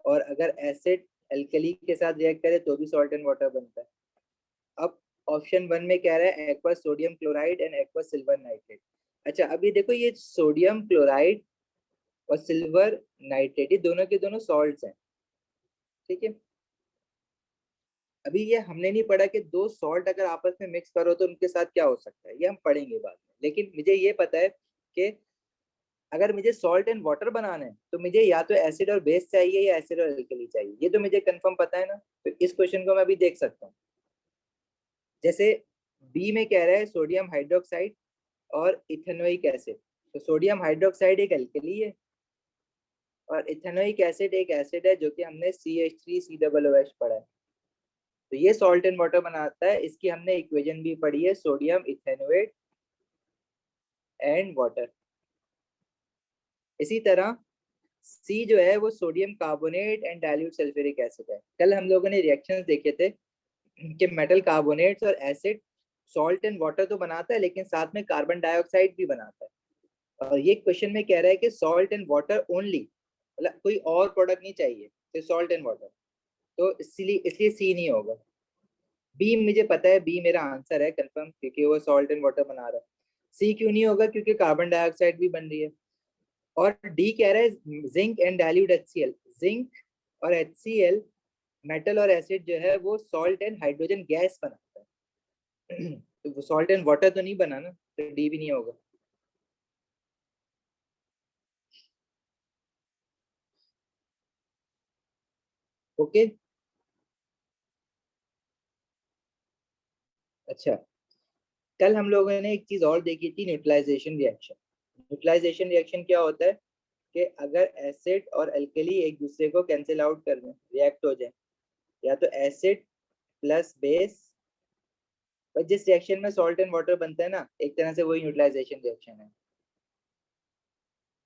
और अगर एसिड एल्कली के साथ रिएक्ट करे तो भी सॉल्ट एंड वाटर बनता है। अब ऑप्शन 1 में कह रहा है aqua sodium chloride and aqua silver nitrate. अच्छा, अभी देखो ये सोडियम क्लोराइड और सिल्वर नाइट्रेट ये दोनों के दोनों सॉल्ट्स हैं, ठीक है। अभी ये हमने नहीं पढ़ा कि दो सॉल्ट अगर आपस में मिक्स करो तो उनके साथ क्या हो सकता है, ये हम पढ़ेंगे बाद में। लेकिन मुझे ये पता है कि अगर मुझे सॉल्ट एंड वाटर बनाना है तो मुझे या तो एसिड और बेस चाहिए या एसिड और एल्कली चाहिए, ये तो मुझे कंफर्म पता है ना। तो इस क्वेश्चन को मैं अभी देख सकता हूँ। जैसे बी में कह रहा है सोडियम हाइड्रोक्साइड और इथेनोइक एसिड, तो सोडियम हाइड्रोक्साइड एक एल्कली है और इथेनोइक एसिड एक एसिड है, जो कि हमने CH3COOH पढ़ा है। तो ये सॉल्ट एंड वाटर बनाता है, इसकी हमने इक्वेशन भी पढ़ी है, सोडियम इथेनोएट एंड वाटर। इसी तरह सी जो है वो sodium carbonate and dilute sulphuric acid है। कल हम लोगों ने रिएक्शंस देखे थे कि मेटल कार्बोनेट्स और एसिड सॉल्ट एंड वाटर तो बनाता है, लेकिन साथ में कार्बन डाइऑक्साइड भी बनाता है। और ये क्वेश्चन में कह रहा है कि सॉल्ट एंड वाटर ओनली, मतलब कोई और प्रोडक्ट नहीं चाहिए, सिर्फ सॉल्ट एंड वाटर। तो इसलिए इसलिए सी नहीं होगा। बी मुझे पता है, बी मेरा आंसर है कंफर्म, क्योंकि वो सॉल्ट एंड वाटर बना रहा है। सी क्यों नहीं होगा? क्योंकि कार्बन डाइऑक्साइड भी बन रही है। और डी कह रहा है zinc and dilute HCl। Zinc और HCl, मेटल और एसिड जो है वो सॉल्ट एंड हाइड्रोजन गैस बनाता है। तो वो सॉल्ट एंड वाटर तो नहीं बना ना, तो डी भी नहीं होगा। ओके। अच्छा, कल हम लोगों ने एक चीज और देखी थी, न्यूट्रलाइजेशन रिएक्शन। न्यूट्रलाइजेशन रिएक्शन क्या होता है कि अगर एसिड और अल्कली एक दूसरे को कैंसिल आउट कर दें, रिएक्ट हो जाए, या तो एसिड प्लस बेस, पर जिस रिएक्शन में सॉल्ट एंड वाटर बनता है ना, एक तरह से वही न्यूट्रलाइजेशन रिएक्शन है।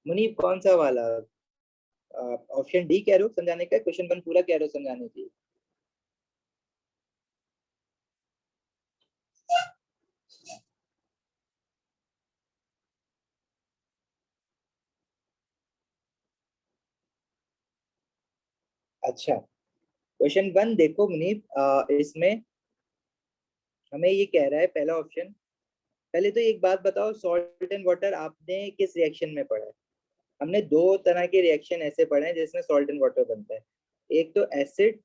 मुनीब कौन सा वाला? ऑप्शन डी कह रहे हो समझाने का, क्वेश्चन वन पूरा कह रहे हो समझाने की? अच्छा, क्वेश्चन वन देखो मुनीब, इसमें हमें ये कह रहा है पहला ऑप्शन। पहले तो एक बात बताओ, सॉल्ट एंड वाटर आपने किस रिएक्शन में पढ़ा है? हमने दो तरह के रिएक्शन ऐसे पढ़े हैं जिसमें सॉल्ट एंड वाटर बनता है। एक तो एसिड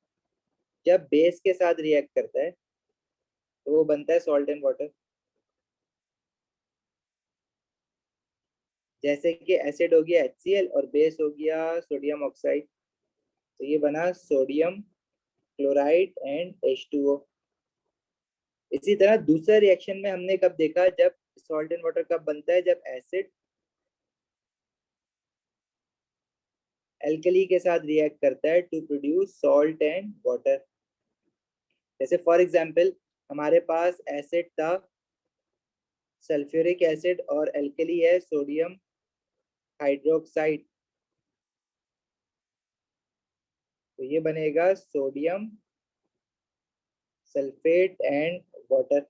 जब बेस के साथ रिएक्ट करता है तो वो बनता है सॉल्ट एंड वाटर। जैसे कि एसिड हो गया HCl और बेस हो गया सोडियम ऑक्साइड, तो ये बना सोडियम क्लोराइड एंड H2O। इसी तरह दूसरे रिएक्शन में हमने कब देखा, जब सॉल्ट एंड वाटर कब बनता है, जब एसिड एल्कली के साथ रिएक्ट करता है to produce salt and water. जैसे फॉर एग्जांपल हमारे पास एसिड था सल्फ्यूरिक एसिड और एल्कली है सोडियम हाइड्रोक्साइड, तो ये बनेगा sodium sulphate and water.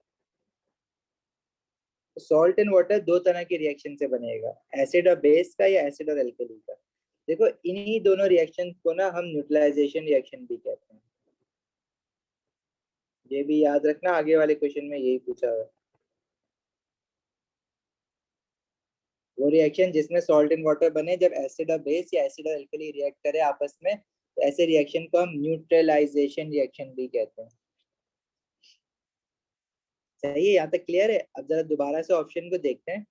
Salt and water दो तरह के रिएक्शन से बनेगा, एसिड और बेस का या एसिड और एल्कली का। देखो इन्हीं दोनों रिएक्शन को ना हम न्यूट्रलाइजेशन रिएक्शन भी कहते हैं। ये भी याद रखना, आगे वाले क्वेश्चन में यही पूछा है। वो रिएक्शन जिसमें सॉल्ट एंड वाटर बने जब एसिड और बेस या एसिड और एल्कली रिएक्ट करे आपस में, तो ऐसे रिएक्शन को हम न्यूट्रलाइजेशन रिएक्शन भी कहते हैं। सही है, यहाँ तक क्लियर है? अब जरा दोबारा से ऑप्शन को देखते हैं।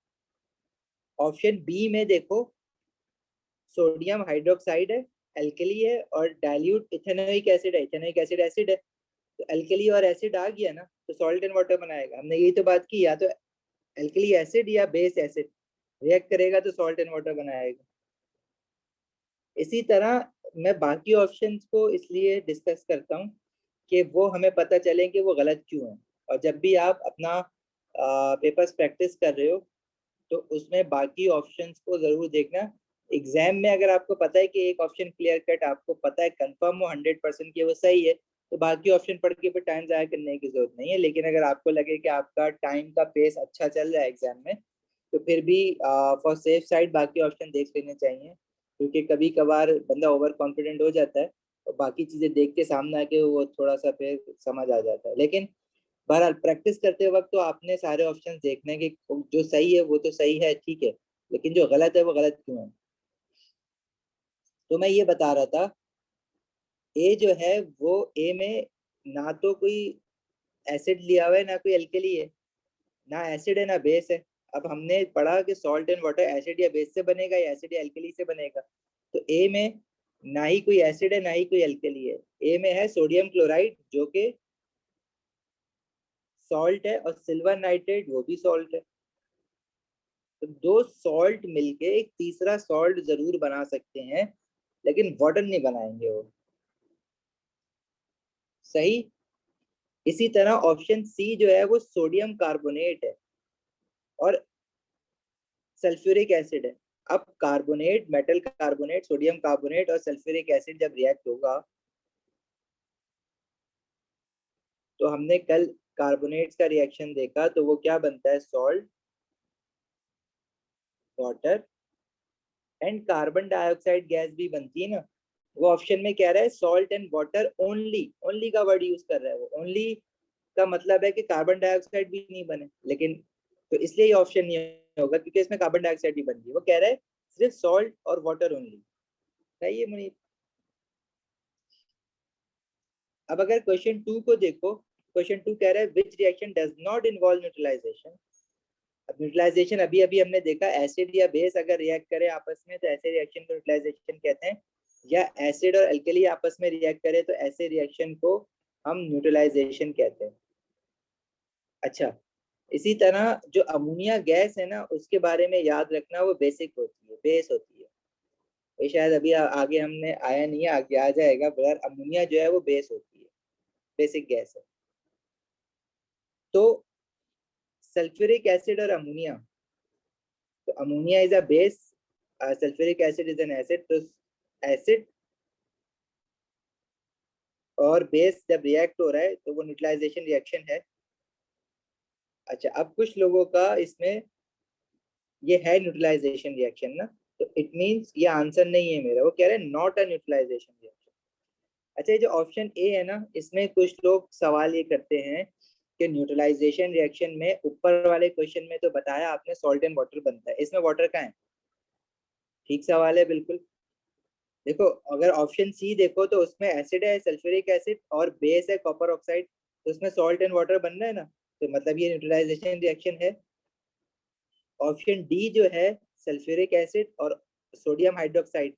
ऑप्शन बी में देखो, सोडियम हाइड्रोक्साइड है, एल्कली है और डाइल्यूट इथेनोइक एसिड है। इथेनोइक एसिड एसिड है, तो एल्कली और एसिड आ गया ना, तो सॉल्ट एंड वाटर बनाएगा। हमने यही तो बात की, या तो एल्कली एसिड या बेस एसिड रिएक्ट करेगा तो सॉल्ट एंड वाटर बनाएगा। इसी तरह मैं बाकी ऑप्शंस को इसलिए डिस्कस करता हूँ कि वो हमें पता चले कि वो गलत क्यों है। और जब भी आप अपना पेपर्स प्रैक्टिस कर रहे हो तो उसमें बाकी ऑप्शंस को जरूर देखना। एग्जाम में अगर आपको पता है कि एक ऑप्शन क्लियर कट आपको पता है कंफर्म हो 100% कि वो सही है, तो बाकी ऑप्शन पढ़ के फिर टाइम जाया करने की जरूरत नहीं है। लेकिन अगर आपको लगे कि आपका टाइम का पेस अच्छा चल रहा है एग्जाम में, तो फिर भी फॉर सेफ साइड बाकी ऑप्शन देख लेने चाहिए, क्योंकि कभी कभार बंदा ओवर कॉन्फिडेंट हो जाता है और बाकी चीजें देख के सामने आके वो थोड़ा सा फिर समझ आ जाता है। लेकिन बहरहाल प्रैक्टिस करते वक्त तो आपने सारे ऑप्शन देखने के, जो सही है वो तो सही है ठीक है, लेकिन जो गलत है वो गलत क्यों है। तो मैं ये बता रहा था, ए जो है वो, ए में ना तो कोई एसिड लिया हुआ है ना कोई एल्कली है, ना एसिड है ना बेस है। अब हमने पढ़ा कि सॉल्ट एंड वाटर एसिड या बेस से बनेगा या एसिड या एल्कली से बनेगा, तो ए में ना ही कोई एसिड है ना ही कोई एल्कली है। ए में है सोडियम क्लोराइड जो कि सॉल्ट है, और सिल्वर नाइट्रेट वो भी सॉल्ट है। तो दो सॉल्ट मिलके एक तीसरा सॉल्ट जरूर बना सकते हैं, लेकिन वाटर नहीं बनाएंगे वो। सही। इसी तरह ऑप्शन सी जो है वो सोडियम कार्बोनेट है और सल्फ्यूरिक एसिड है। अब carbonate, metal carbonate, sodium carbonate और सल्फ्यूरिक एसिड जब रिएक्ट होगा तो हमने कल कार्बोनेट्स का रिएक्शन देखा, तो वो क्या बनता है, salt, water and carbon dioxide gas भी बनती है ना। वो ऑप्शन में कह रहा है salt and water only, only का वर्ड यूज कर रहा है वो। ओनली का मतलब है कि कार्बन डाइऑक्साइड भी नहीं बने, लेकिन तो इसलिए ये ऑप्शन नहीं होगा क्योंकि इसमें कार्बन डाइऑक्साइड भी बन गई। वो कह रहा है सिर्फ सॉल्ट और वाटर ओनली। सही है मुनीर। अब अगर क्वेश्चन 2 को देखो, क्वेश्चन 2 कह रहा है which reaction does not involve neutralisation. अब न्यूट्रलाइजेशन अभी अभी हमने देखा, एसिड या बेस अगर रिएक्ट करे आपस में तो ऐसे रिएक्शन को न्यूट्रलाइजेशन कहते हैं, या एसिड और अल्कली आपस में रिएक्ट करे तो ऐसे रिएक्शन को हम न्यूट्रलाइजेशन कहते हैं। अच्छा, इसी तरह जो अमोनिया गैस है ना, उसके बारे में याद रखना, वो बेसिक होती है, बेस होती है। ये शायद अभी आगे हमने आया नहीं है, आगे आ जाएगा, पर अमोनिया जो है वो बेस होती है, बेसिक गैस है। तो सल्फ्यूरिक एसिड और अमोनिया, तो ammonia is a base, sulphuric acid is an acid. तो एसिड और बेस जब रिएक्ट हो रहा है तो वो न्यूट्रलाइजेशन रिएक्शन है। अच्छा, अब कुछ लोगों का इसमें ये है न्यूट्रलाइजेशन रिएक्शन ना, तो इट मींस ये आंसर नहीं है मेरा। वो कह रहे हैं नॉट अ न्यूट्रलाइजेशन रिएक्शन। अच्छा, ये जो ऑप्शन ए है ना, इसमें कुछ लोग सवाल ये करते हैं कि न्यूट्रलाइजेशन रिएक्शन में ऊपर वाले क्वेश्चन में तो बताया आपने सॉल्ट एंड वाटर बनता है, इसमें वाटर कहाँ है? ठीक सवाल है बिल्कुल। देखो, अगर ऑप्शन सी देखो तो उसमें एसिड है सल्फ्यूरिक एसिड और बेस है कॉपर ऑक्साइड, तो उसमें सॉल्ट एंड वाटर बन रहा है ना, तो मतलब ये न्यूट्रलाइजेशन रिएक्शन है। ऑप्शन डी जो है सल्फ्यूरिक एसिड और सोडियम हाइड्रोक्साइड,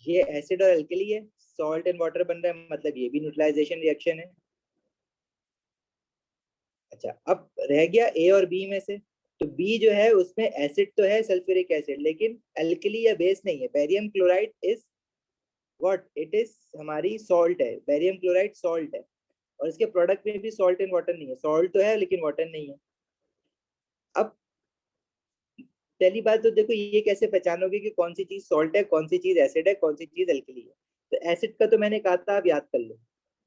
ये एसिड और अल्कली है, सॉल्ट एंड वाटर बन रहा है, मतलब ये भी न्यूट्रलाइजेशन रिएक्शन है। अच्छा, अब रह गया ए और बी में से। तो बी जो है उसमें एसिड तो है सल्फ्यूरिक एसिड, लेकिन अल्कली या बेस नहीं है। Barium chloride is what, it is हमारी सॉल्ट है, बेरियम क्लोराइड सॉल्ट है, और इसके प्रोडक्ट में भी सॉल्ट एंड वाटर नहीं है, सॉल्ट तो है लेकिन वाटर नहीं है। अब पहली बात तो देखो, ये कैसे पहचानोगे कि कौन सी चीज सॉल्ट है, कौन सी चीज एसिड है, कौन सी चीज अल्कली है? तो एसिड का तो मैंने कहा था, आप याद कर लो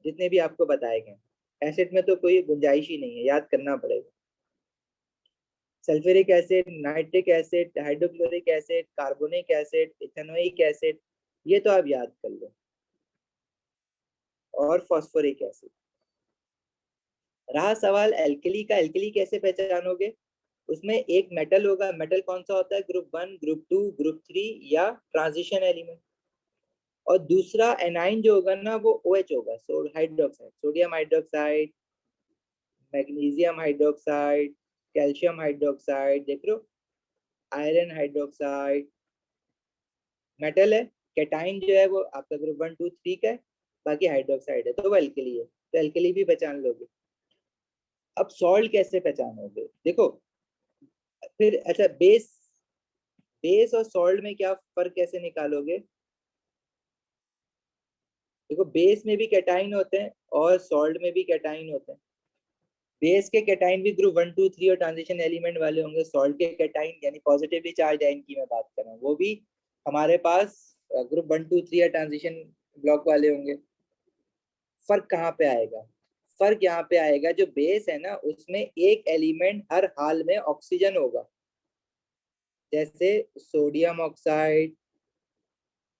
जितने भी आपको बताए गए। एसिड में तो कोई गुंजाइश ही नहीं है, याद करना पड़ेगा। Sulphuric acid, nitric acid, hydrochloric acid, carbonic acid, ethanoic acid, ये तो आप याद कर लो, और फॉस्फोरिक एसिड। रहा सवाल एल्कली का, एल्कली कैसे पहचानोगे? उसमें एक मेटल होगा, मेटल कौन सा होता है, ग्रुप 1, ग्रुप 2, ग्रुप 3 या ट्रांजिशन एलिमेंट। और दूसरा एनाइन जो होगा ना, वो OH होगा, hydroxide, sodium hydroxide, magnesium hydroxide, calcium hydroxide, देख लो, आयरन हाइड्रोक्साइड। मेटल है, कैटाइन जो है वो आपका ग्रुप 1, 2, 3 का है, बाकी हाइड्रोक्साइड है, तो वो एल्कली है, तो एल्कली भी पहचान लोगे। अब सॉल्ट कैसे पहचानोगे? देखो, फिर अच्छा, बेस, बेस और सॉल्ट में क्या फर्क कैसे निकालोगे? देखो, बेस में भी कैटाइन होते हैं और सॉल्ट में भी कैटाइन होते हैं। बेस के कैटाइन भी ग्रुप 1, 2, 3 और ट्रांजिशन एलिमेंट वाले होंगे। सॉल्ट के कैटाइन यानी पॉजिटिवली चार्ज आयन की मैं बात कर रहा हूँ, वो भी हमारे पास ग्रुप 1, 2, 3 या ट्रांजिशन ब्लॉक वाले होंगे। फर्क कहाँ पे आएगा? फर्क यहाँ पे आएगा, जो बेस है ना उसमें एक एलिमेंट हर हाल में ऑक्सीजन होगा, जैसे sodium oxide,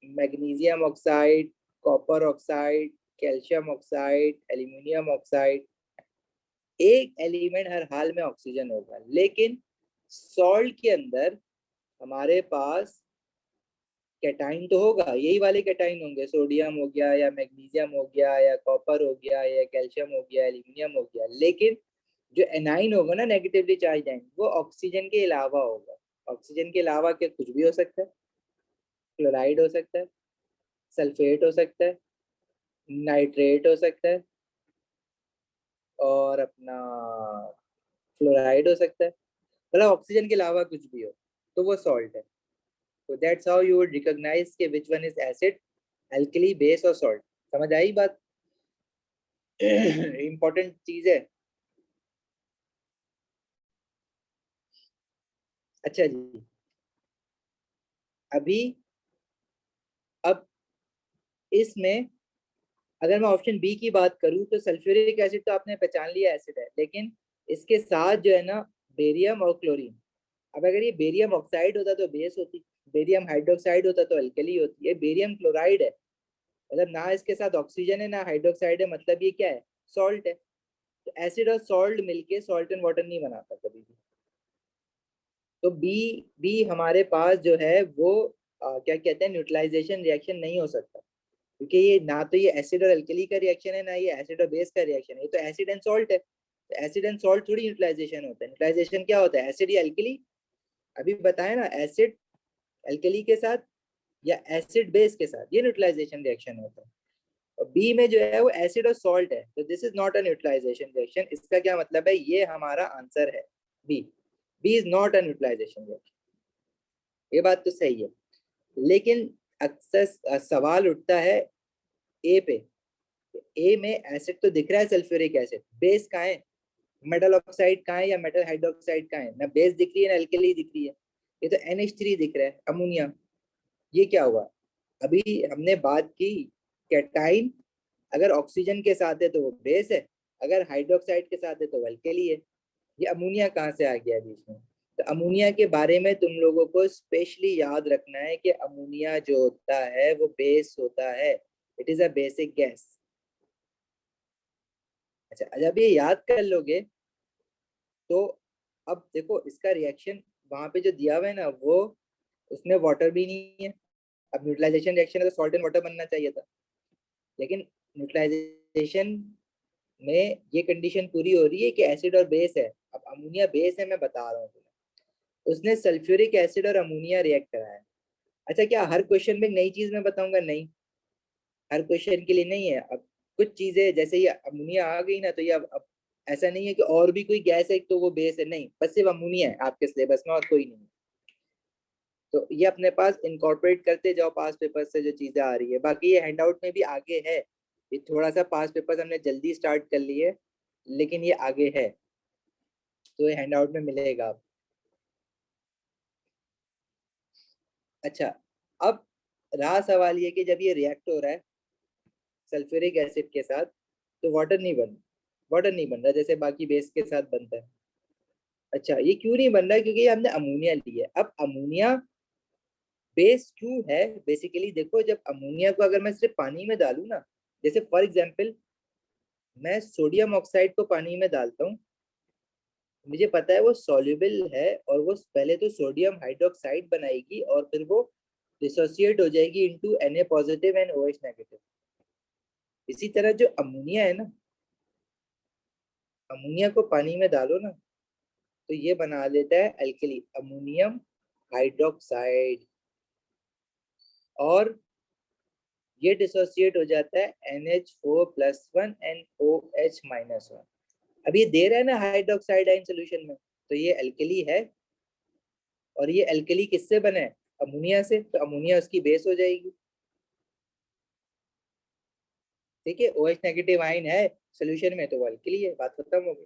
magnesium oxide, copper oxide, calcium oxide, aluminium oxide, एक एलिमेंट हर हाल में ऑक्सीजन होगा। लेकिन सॉल्ट के अंदर हमारे पास कैटाइन तो होगा, यही वाले कैटाइन होंगे, सोडियम हो गया या मैग्नीशियम हो गया या कॉपर हो गया या कैल्शियम हो गया, एल्यूमिनियम हो गया। लेकिन जो एनाइन होगा ना, नेगेटिवली चार्ज आयन, वो ऑक्सीजन के अलावा होगा। ऑक्सीजन के अलावा क्या कुछ भी हो सकता है, क्लोराइड हो सकता है, सल्फेट हो सकता है, नाइट्रेट हो सकता है, और अपना फ्लोराइड हो सकता है, मतलब ऑक्सीजन के अलावा कुछ भी हो तो वो सॉल्ट है। तो that's how you would recognise के which one is acid, alkali, base और सॉल्ट। समझ आई बात? इंपॉर्टेंट चीज है। अच्छा जी, अभी अब इसमें अगर मैं ऑप्शन बी की बात करूं तो सल्फ्यूरिक एसिड तो आपने पहचान लिया एसिड है, लेकिन इसके साथ जो है ना बेरियम और क्लोरीन। अब अगर ये बेरियम ऑक्साइड होता तो बेस होती, बेरियम हाइड्रोक्साइड होता तो अल्कली होती, ये बेरियम क्लोराइड है, मतलब ना इसके साथ ऑक्सीजन है ना हाइड्रोक्साइड है, मतलब ये क्या है, सॉल्ट है। तो एसिड और सॉल्ट मिलके सॉल्ट एंड वाटर नहीं बनाता कभी भी। तो बी बी हमारे पास जो है वो क्या कहते हैं, न्यूट्रलाइजेशन रिएक्शन नहीं हो सकता, क्योंकि ये ना तो ये एसिड और अल्कली का रिएक्शन है, ना ये एसिड और बेस का रिएक्शन है, ये तो एसिड एंड सॉल्ट है। तो एसिड एंड सॉल्ट थोड़ी न्यूट्रलाइजेशन होता है, न्यूट्रलाइजेशन क्या होता है, एसिड या अल्कली। अभी बताया ना, एसिड अल्कली के साथ या एसिड बेस के साथ, ये न्यूट्रलाइजेशन रिएक्शन होता है। और बी में जो है वो एसिड और सॉल्ट है, तो this is not a neutralisation reaction. इसका क्या मतलब है, ये हमारा आंसर है B. B is not a neutralisation reaction, ये बात तो सही है। लेकिन अक्सर सवाल उठता है ए पे। ए में एसिड तो दिख रहा है सल्फ्यूरिक एसिड, बेस कहाँ है, मेटल ऑक्साइड कहाँ है या मेटल हाइड्रोक्साइड कहाँ है, ना बेस दिख रही है ना अल्कली दिख रही है, ये तो NH3 दिख रहा है, अमोनिया। ये क्या हुआ, अभी हमने बात की कैटाइन अगर ऑक्सीजन के साथ है तो वो बेस है, अगर हाइड्रोक्साइड के साथ है तो अल्कली है। ये अमोनिया कहाँ से आ गया बीच में। तो अमोनिया के बारे में तुम लोगों को स्पेशली याद रखना है कि अमोनिया जो होता है वो बेस होता है, it is a basic gas. अच्छा, जब ये याद कर लोगे तो अब देखो इसका रिएक्शन वहां पे जो दिया हुआ है ना, वो उसमें वाटर भी नहीं है। अब न्यूट्रलाइजेशन रिएक्शन है तो सॉल्ट एंड वाटर बनना चाहिए था, लेकिन न्यूट्रलाइजेशन में ये कंडीशन पूरी हो रही है कि एसिड और बेस है। अब अमोनिया बेस है, मैं बता रहा हूँ तुम्हें, उसने सल्फ्यूरिक एसिड और अमोनिया रिएक्ट कराया। अच्छा, क्या हर क्वेश्चन में एक नई चीज मैं बताऊंगा, नहीं, हर क्वेश्चन के लिए नहीं है। अब कुछ चीजें जैसे ये अमोनिया आ गई ना, तो ये अब ऐसा नहीं है कि और भी कोई गैस है तो वो बेस है, नहीं, बस सिर्फ अमोनिया है आपके सिलेबस में और कोई नहीं। तो ये अपने पास इनकॉर्पोरेट करते जाओ पास पेपर से जो चीजें आ रही है, बाकी ये हैंडआउट में भी आगे है। ये थोड़ा सा पास पेपर हमने जल्दी स्टार्ट कर लिए, लेकिन ये आगे है, तो ये हैंडआउट में मिलेगा आप। अच्छा, अब रहा सवाल ये कि जब ये रिएक्ट हो रहा है सल्फ्यूरिक एसिड के साथ, तो वाटर नहीं बन रहा जैसे बाकी बेस के साथ बनता है। अच्छा, ये क्यों नहीं बन रहा है, क्योंकि ये हमने अमोनिया लिया है। अब अमोनिया बेस क्यों है, बेसिकली देखो, जब अमोनिया को अगर मैं सिर्फ पानी में डालूं ना, जैसे फॉर एग्जांपल मैं सोडियम ऑक्साइड को पानी में डालता हूँ, मुझे पता है वो सॉल्युबल है, और वो पहले तो सोडियम हाइड्रोक्साइड बनाएगी और फिर वो डिसोसिएट हो जाएगी into Na positive and OH negative. इसी तरह जो अमोनिया है ना, अमोनिया को पानी में डालो ना, तो ये बना देता है अल्कली, अमोनियम हाइड्रोक्साइड, और ये डिसोसिएट हो जाता है NH4+1 एंड OH-1। अब ये दे रहा है ना हाइड्रोक्साइड आयन सोल्यूशन में, तो ये अल्कली है, और ये अल्कली किससे बना है, अमोनिया से, तो अमोनिया उसकी बेस हो जाएगी। ठीक है, OH नेगेटिव आयन है सोल्यूशन में, तो वो अल्कली है, बात खत्म हो गई।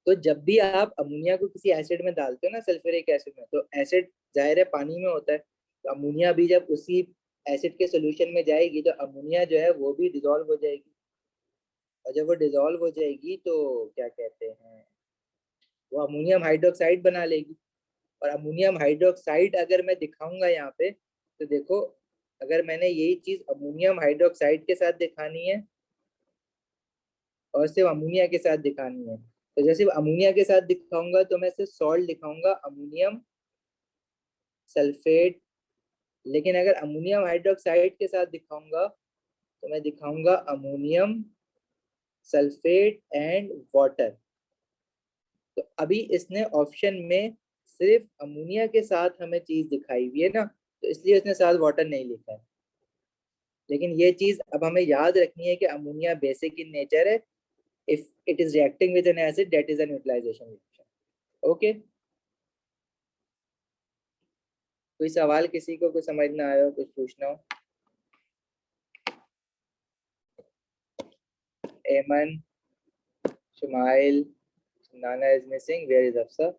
तो जब भी आप अमोनिया को किसी एसिड में डालते हो ना, सल्फ्यूरिक एसिड में, तो एसिड जाहिर है पानी में होता है, तो अमोनिया भी जब उसी एसिड के सोल्यूशन में जाएगी तो अमोनिया जो है वो भी डिजोल्व हो जाएगी, और जब वो डिजोल्व हो जाएगी तो क्या कहते हैं, वो अमोनियम हाइड्रोक्साइड बना लेगी। और अमोनियम हाइड्रोक्साइड अगर मैं दिखाऊंगा यहाँ पे, तो देखो, अगर मैंने यही चीज अमोनियम हाइड्रोक्साइड के साथ दिखानी है और सिर्फ अमोनिया के साथ दिखानी है, तो जैसे अमोनिया के साथ दिखाऊंगा तो मैं सिर्फ सॉल्ट दिखाऊंगा, अमोनियम सल्फेट। लेकिन अगर अमोनियम हाइड्रोक्साइड के साथ दिखाऊंगा तो मैं दिखाऊंगा अमोनियम सल्फेट एंड वाटर। तो अभी इसने ऑप्शन में सिर्फ अमोनिया के साथ हमें चीज दिखाई हुई है ना, तो इसलिए उसने साथ वाटर नहीं लिखा है। लेकिन ये चीज अब हमें याद रखनी है कि अमोनिया बेसिक इन नेचर है, if it is reacting with an acid, that is a neutralization reaction. Okay, कोई सवाल किसी को कुछ समझ ना आया हो, कुछ पूछना हो। एमन, शुमाइल, नाना इज मिसिंग, वेयर इज अफसर,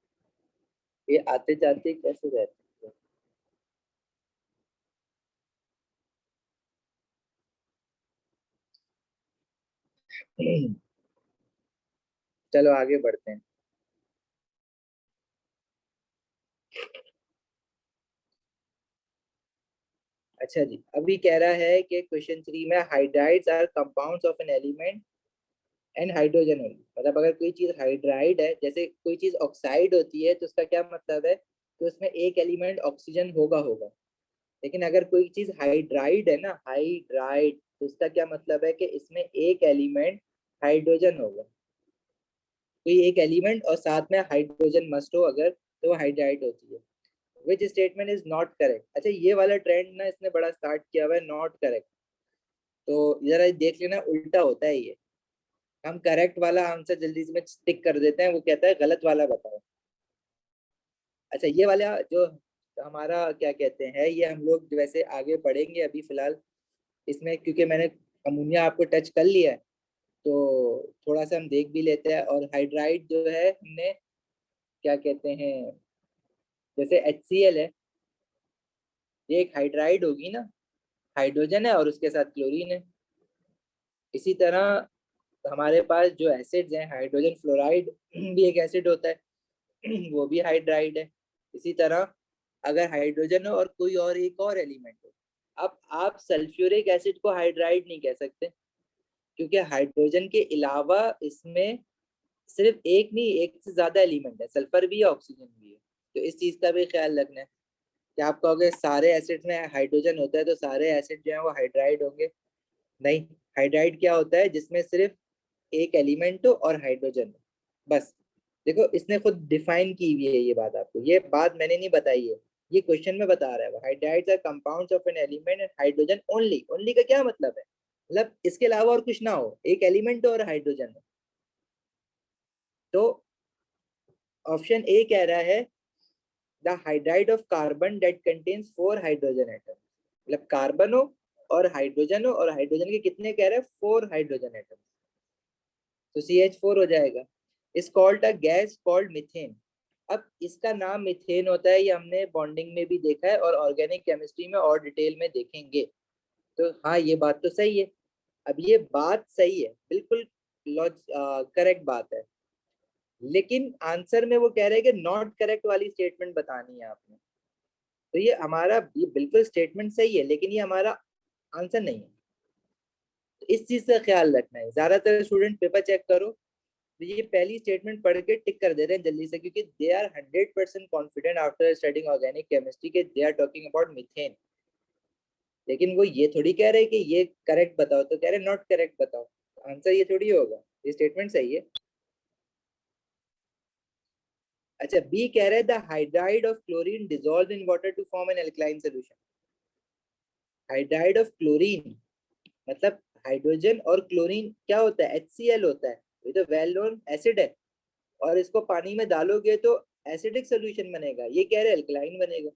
ये आते जाते कैसे रहते हैं? चलो आगे बढ़ते हैं। अच्छा जी, अभी कह रहा है कि क्वेश्चन 3 में hydrides are compounds of an element and hydrogen only. मतलब अगर कोई चीज हाइड्राइड है, जैसे कोई चीज ऑक्साइड होती है, तो उसका क्या मतलब है कि उसमें एक एलिमेंट ऑक्सीजन होगा होगा। लेकिन अगर कोई चीज हाइड्राइड है ना, हाइड्राइड, तो उसका क्या मतलब है कि इसमें एक एलिमेंट हाइड्रोजन होगा। कोई एक एलिमेंट और साथ में हाइड्रोजन मस्ट हो अगर, तो वो हाइड्राइड होती है। Which statement is not correct. अच्छा, ये वाला ट्रेंड ना इसने बड़ा स्टार्ट किया हुआ है, नॉट करेक्ट। तो जरा देख लेना, उल्टा होता है ये। हम करेक्ट वाला आंसर जल्दी से में टिक कर देते हैं, वो कहता है गलत वाला बताओ। अच्छा, ये वाला जो हमारा क्या कहते हैं, ये हम लोग वैसे आगे पढ़ेंगे, अभी फिलहाल इसमें क्योंकि मैंने अमोनिया आपको टच कर लिया है, तो थोड़ा सा हम देख भी लेते हैं। और हाइड्राइड जो है हमने क्या कहते हैं, जैसे HCl है, ये एक हाइड्राइड होगी ना, हाइड्रोजन है और उसके साथ क्लोरीन है। इसी तरह हमारे पास जो एसिड्स हैं, हाइड्रोजन फ्लोराइड भी एक एसिड होता है, वो भी हाइड्राइड है। इसी तरह अगर हाइड्रोजन हो और कोई और एक और एलिमेंट हो, अब आप सल्फ्यूरिक एसिड को हाइड्राइड नहीं कह सकते, क्योंकि हाइड्रोजन के अलावा इसमें सिर्फ एक नहीं, एक से ज्यादा एलिमेंट है, सल्फर भी है, ऑक्सीजन भी है। तो इस चीज का भी ख्याल रखना है कि आप कहोगे सारे एसिड में हाइड्रोजन होता है तो सारे एसिड जो है वो हाइड्राइड होंगे। नहीं, हाइड्राइड क्या होता है, जिसमें सिर्फ एक एलिमेंट हो और हाइड्रोजन हो, बस। देखो, इसने खुद डिफाइन की हुई है ये बात, आपको ये बात मैंने नहीं बताई है, ये क्वेश्चन में बता रहा है। Hydrides are compounds of an element and hydrogen only. Only का क्या मतलब है, मतलब इसके अलावा और कुछ ना हो, एक एलिमेंट हो और हाइड्रोजन हो। तो ऑप्शन ए कह रहा है the hydride of carbon that contains 4 hydrogen atom. मतलब कार्बन हो और हाइड्रोजन हो, और हाइड्रोजन के कितने कह रहे हैं, 4 हाइड्रोजन एटम, तो CH4 हो जाएगा। इस called a gas called methane. अब इसका नाम मीथेन होता है, ये हमने बॉन्डिंग में भी देखा है और ऑर्गेनिक केमिस्ट्री में और डिटेल में देखेंगे। तो हाँ, ये बात तो सही है। अब ये बात सही है, बिल्कुल करेक्ट बात है, लेकिन आंसर में वो कह रहे हैं कि नॉट करेक्ट वाली स्टेटमेंट बतानी है आपने। तो ये बिल्कुल स्टेटमेंट सही है, लेकिन ये हमारा आंसर नहीं है। तो इस चीज का ख्याल रखना है। ज्यादातर स्टूडेंट पेपर चेक करो, तो ये पहली स्टेटमेंट पढ़ के टिक कर दे रहे हैं जल्दी से, क्योंकि they are 100% confident after studying organic chemistry के they are talking about methane. लेकिन वो ये थोड़ी कह रहे कि ये करेक्ट बताओ, तो कह रहे नॉट करेक्ट बताओ। आंसर ये थोड़ी होगा, ये स्टेटमेंट सही है। अच्छा, बी कह रहे the hydride of chlorine dissolve in water to form an alkaline solution. Hydride of chlorine मतलब हाइड्रोजन और क्लोरीन क्या होता है, HCl होता है। ये तो वेल नोन एसिड है, और इसको पानी में डालोगे तो एसिडिक सोल्यूशन बनेगा, ये कह रहे अल्कलाइन बनेगा।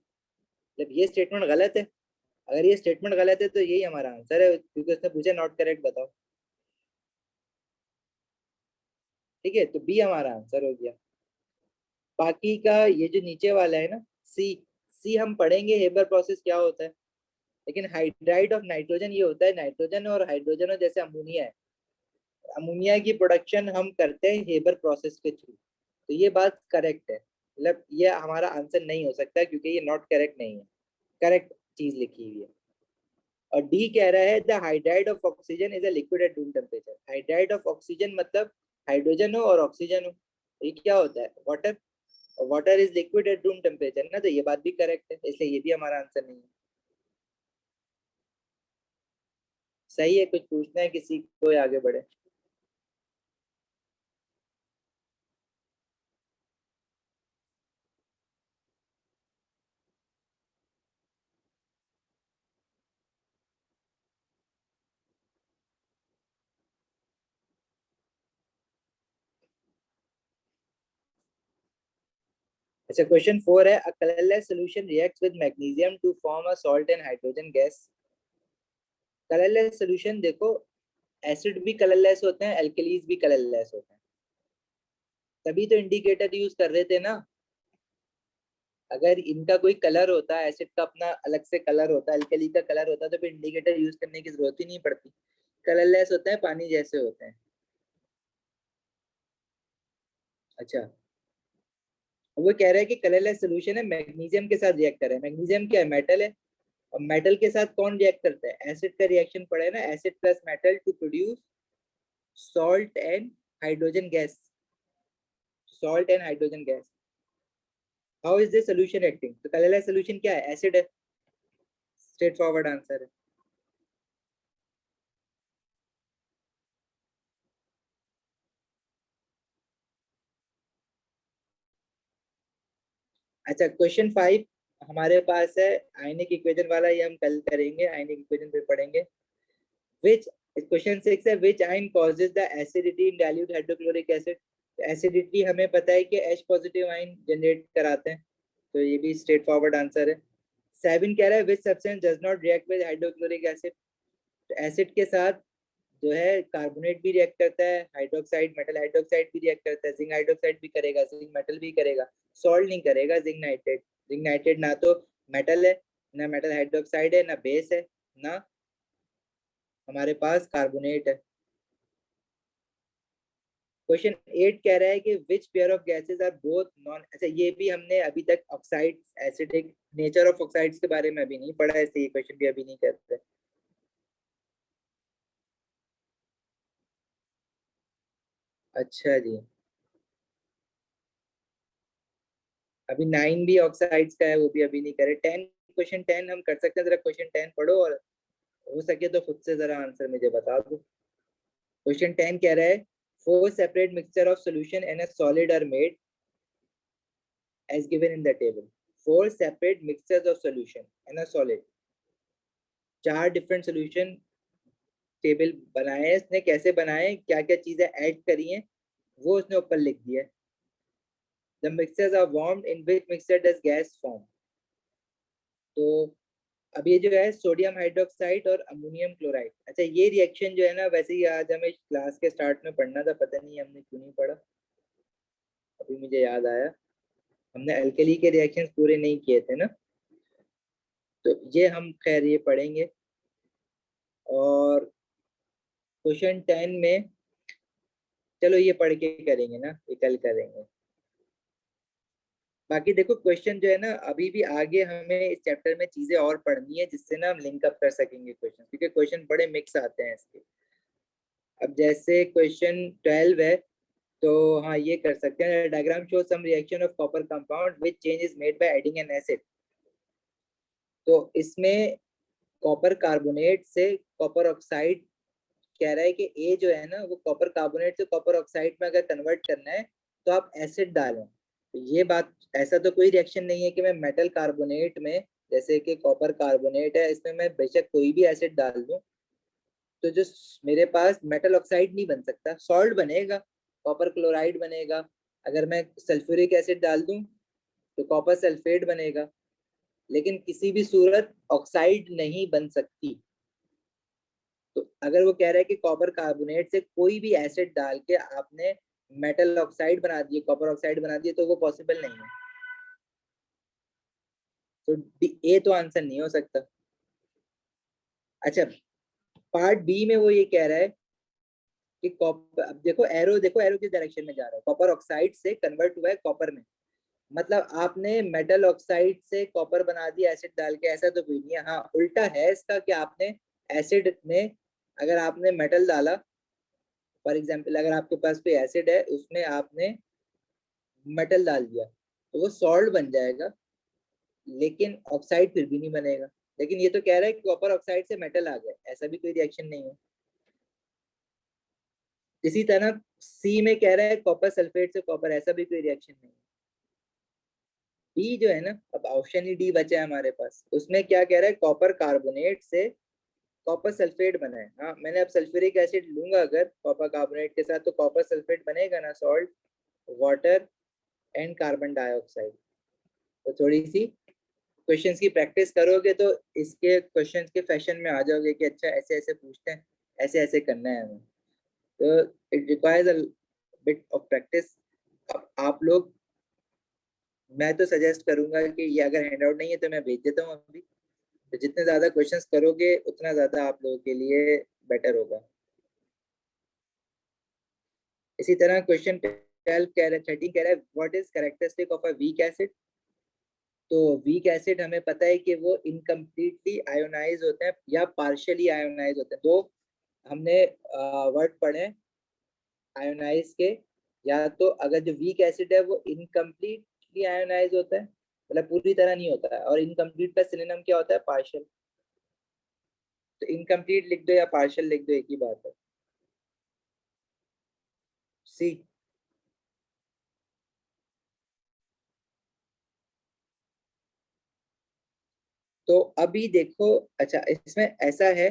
जब ये स्टेटमेंट गलत है, अगर ये स्टेटमेंट गलत है तो यही हमारा आंसर है, क्योंकि उसने पूछा नॉट करेक्ट बताओ। ठीक है, तो बी हमारा आंसर हो गया। बाकी का ये जो नीचे वाला है ना, सी, सी हम पढ़ेंगे हेबर प्रोसेस क्या होता है। लेकिन हाइड्राइड ऑफ नाइट्रोजन ये होता है, नाइट्रोजन और हाइड्रोजन और जैसे अमोनिया है, अमोनिया की प्रोडक्शन हम करते हैं हेबर प्रोसेस के थ्रू। तो ये बात करेक्ट है, मतलब ये हमारा आंसर नहीं हो सकता क्योंकि ये नॉट करेक्ट नहीं है, करेक्ट चीज लिखी हुई है। और डी कह रहा है the hydride of oxygen is a liquid at room temperature. Hydride of oxygen मतलब हाइड्रोजन हो और ऑक्सीजन हो, ये क्या होता है, water. Water is liquid at room temperature ना, तो ये बात भी करेक्ट है, इसलिए ये भी हमारा आंसर नहीं है। सही है, कुछ पूछना है किसी को, आगे बढ़े। अच्छा, क्वेश्चन 4 है, a colourless solution reacts with magnesium to form a salt and hydrogen gas. Colourless solution देखो, एसिड भी कलरलेस होते हैं, एल्कलीज भी कलरलेस होते हैं, तभी तो इंडिकेटर यूज कर रहे थे ना। अगर इनका कोई कलर होता, एसिड का अपना अलग से कलर होता, एल्कली का कलर होता, तो फिर इंडिकेटर यूज करने की जरूरत ही नहीं पड़ती। कलरलेस होते हैं, पानी जैसे होते हैं। अच्छा, वो कह रहा है कि कलरलेस सोल्यूशन है, मैग्नीशियम के साथ रिएक्ट कर रहा है। मैग्नीशियम क्या है? मेटल है। और मेटल के साथ कौन रिएक्ट करता है? एसिड का रिएक्शन पड़ा है ना, acid plus metal to produce salt and hydrogen gas. Salt and hydrogen gas. How is this solution acting? तो कलरलेस सोल्यूशन क्या है? एसिड है। स्ट्रेट फॉरवर्ड आंसर है। अच्छा, क्वेश्चन 5 हमारे पास है आयनिक इक्वेशन वाला, ये हम कल करेंगे, आयनिक इक्वेशन पे पढ़ेंगे। which क्वेश्चन 6 है, which ion causes the acidity in dilute hydrochloric acid? Acidity हमें पता है कि H पॉजिटिव आयन जनरेट कराते हैं, तो ये भी स्ट्रेट फॉरवर्ड आंसर है। 7 कह रहा है which substance does not react with hydrochloric acid? तो एसिड के साथ जो है कार्बोनेट भी रिएक्ट करता है, हाइड्रोक्साइड मेटल हाइड्रोक्साइड भी रिएक्ट करता है, जिंक हाइड्रोक्साइड भी करेगा, जिंक मेटल भी करेगा, सॉल्ट नहीं करेगा जिंक नाइट्रेट। जिंक नाइट्रेट ना तो मेटल है, ना मेटल हाइड्रोक्साइड है, ना बेस है, ना हमारे पास कार्बोनेट है। क्वेश्चन 8 कह रहा है कि which pair of gases are both non. अच्छा, ये भी हमने अभी तक oxides, acidic nature of oxides के बारे में अभी नहीं पढ़ा है, इसलिए ये क्वेश्चन भी अभी नहीं करते। अच्छा जी, अभी 9 भी ऑक्साइड्स का है, वो भी अभी नहीं करे। 10, क्वेश्चन 10 हम कर सकते हैं, जरा क्वेश्चन 10 पढ़ो और हो सके तो खुद से जरा आंसर मुझे बता दो। क्वेश्चन 10 कह रहा है, for separate mixture of solution in a solid are made as given in the table. Four separate mixtures of solution in a solid. चार डिफरेंट सॉल्यूशन टेबल बनाए हैं इसने, कैसे बनाए, क्या क्या चीजें ऐड करी हैं, वो उसने ऊपर लिख दिया है। The mixtures are warmed in which mixture does gas form? तो अब ये जो है सोडियम हाइड्रोक्साइड और अमोनियम क्लोराइड। अच्छा, ये रिएक्शन जो है ना, वैसे ही आज हमें क्लास के स्टार्ट में पढ़ना था, पता नहीं हमने क्यों नहीं पढ़ा, अभी मुझे याद आया, हमने अल्कली के रिएक्शंस पूरे नहीं किए थे ना, तो ये हम खैर ये पढ़ेंगे। और क्वेश्चन 10 में चलो ये पढ़ के करेंगे ना, ये कल करेंगे। बाकी देखो क्वेश्चन जो है ना, अभी भी आगे हमें इस चैप्टर में चीजें और पढ़नी है, जिससे ना हम लिंक अप कर सकेंगे क्वेश्चन, क्योंकि क्वेश्चन बड़े मिक्स आते हैं इसके। अब जैसे क्वेश्चन 12 है, तो हाँ ये कर सकते हैं। Diagram show some reaction of copper compound which change is made by adding an acid. तो इसमें कॉपर कार्बोनेट से कॉपर ऑक्साइड, कह रहा है कि ए जो है ना, वो कॉपर कार्बोनेट से कॉपर ऑक्साइड में अगर कन्वर्ट करना है तो आप एसिड डालें। तो ये बात, ऐसा तो कोई रिएक्शन नहीं है कि मैं मेटल कार्बोनेट में, जैसे कि कॉपर कार्बोनेट है, इसमें मैं बेशक कोई भी एसिड डाल दूं तो जो मेरे पास मेटल ऑक्साइड नहीं बन सकता, सॉल्ट बनेगा, कॉपर क्लोराइड बनेगा। अगर मैं सल्फ्यूरिक एसिड डाल दूं तो कॉपर सल्फेट बनेगा, लेकिन किसी भी सूरत ऑक्साइड नहीं बन सकती। तो अगर वो कह रहा है कि कॉपर कार्बोनेट से कोई भी एसिड डाल के आपने मेटल ऑक्साइड बना दिए, कॉपर ऑक्साइड बना दिए, तो वो पॉसिबल नहीं है। तो ए तो आंसर नहीं हो सकता। अच्छा, पार्ट बी में वो ये कह रहा है कि कॉपर, अब देखो एरो किस डायरेक्शन में जा रहा है, कॉपर ऑक्साइड से कन्वर्ट हुआ है कॉपर में। मतलब आपने मेटल ऑक्साइड से कॉपर बना दिया एसिड डाल के, ऐसा तो कोई नहीं है। हाँ, उल्टा है इसका कि आपने एसिड में, अगर आपने मेटल डाला, फॉर एग्जाम्पल अगर आपके पास कोई एसिड है, उसमें आपने मेटल डाल दिया, तो वो सॉल्ट बन जाएगा, लेकिन ऑक्साइड फिर भी नहीं बनेगा। लेकिन ये तो कह रहा है कि कॉपर ऑक्साइड से मेटल आ गया, ऐसा भी कोई रिएक्शन नहीं है। इसी तरह सी में कह रहा है कॉपर सल्फेट से कॉपर, ऐसा भी कोई रिएक्शन नहीं है। डी जो है ना, अब ऑप्शन ही डी बचा है हमारे पास, उसमें क्या कह रहा है, कॉपर कार्बोनेट से कॉपर सल्फेट बना है। हाँ, मैंने अब सल्फ्यूरिक एसिड लूंगा अगर कॉपर कार्बोनेट के साथ, तो कॉपर सल्फेट बनेगा ना, salt, water and carbon dioxide. तो थोड़ी सी क्वेश्चंस की प्रैक्टिस करोगे तो इसके क्वेश्चंस के फैशन में आ जाओगे कि अच्छा ऐसे ऐसे पूछते हैं, ऐसे ऐसे करना है हमें। तो it requires a bit of practice. अब आप लोग, मैं तो सजेस्ट करूंगा कि ये अगर हैंड आउट नहीं है तो मैं भेज देता हूँ अभी। तो जितने ज्यादा क्वेश्चंस करोगे उतना ज्यादा आप लोगों के लिए बेटर होगा। इसी तरह क्वेश्चन 12 कह रहा है, 13 कह रहा है what is characteristic of a weak acid. तो वीक एसिड हमें पता है कि वो इनकम्प्लीटली आयोनाइज होते हैं या पार्शियली आयोनाइज होते हैं। तो हमने वर्ड पढ़े आयोनाइज के, या तो अगर जो वीक एसिड है वो इनकम्प्लीटली आयोनाइज होता है, मतलब पूरी तरह नहीं होता है, और इनकम्प्लीट का सिनोनिम क्या होता है? पार्शियल। तो इनकम्प्लीट लिख दो या पार्शियल लिख दो, एक ही बात है। सी। तो अभी देखो, अच्छा इसमें ऐसा है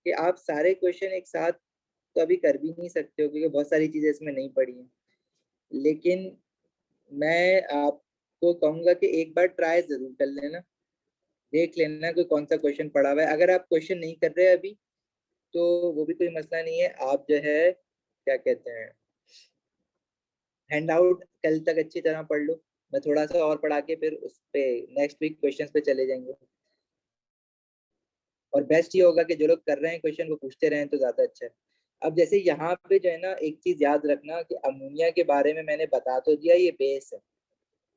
कि आप सारे क्वेश्चन एक साथ तो अभी कर भी नहीं सकते हो, क्योंकि बहुत सारी चीजें इसमें नहीं पढ़ी हैं। लेकिन मैं आपको कहूंगा कि एक बार ट्राई जरूर कर लेना, देख लेना कोई कौन सा क्वेश्चन पढ़ा हुआ है। अगर आप क्वेश्चन नहीं कर रहे अभी तो वो भी कोई मसला नहीं है, आप जो है क्या कहते हैं हैंड आउट कल तक अच्छी तरह पढ़ लो। मैं थोड़ा सा और पढ़ा के फिर उस पे नेक्स्ट वीक क्वेश्चंस पे चले जाएंगे। और बेस्ट ये होगा कि जो लोग कर रहे हैं क्वेश्चन वो पूछते रहें तो ज्यादा अच्छा है। अब जैसे यहाँ पे जो है ना, एक चीज याद रखना कि अमोनिया के बारे में मैंने बता तो दिया ये बेस है,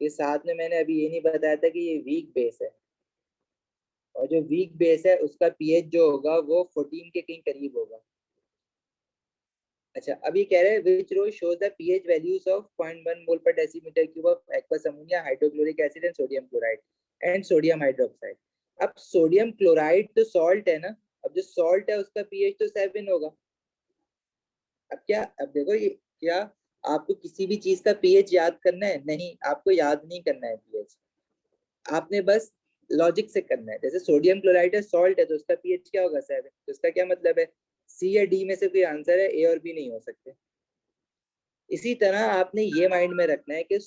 ये साथ में मैंने अभी ये नहीं बताया था कि ये वीक बेस है। और जो वीक बेस है उसका पीएच जो होगा वो 14 के कहीं करीब होगा। अच्छा अभी कह रहे हैं which row shows the pH values of 0.1 mole per decimetre cube of aqueous ammonia hydrochloric acid and sodium chloride and sodium hydroxide. अब सोडियम क्लोराइड तो सॉल्ट है ना, अब जो सॉल्ट है उसका पीएच तो 7 होगा। अब क्या, अब देखो ये क्या, आपको किसी भी चीज का पीएच याद करना है? नहीं, आपको याद नहीं करना है पीएच, आपने बस लॉजिक से करना है। जैसे सोडियम क्लोराइड है, सॉल्ट है, तो उसका पीएच क्या होगा? 7। तो इसका क्या मतलब है? सी या डी में से कोई आंसर है, ए और बी नहीं हो सकते। इसी तरह आपने ये माइंड में रखना है कि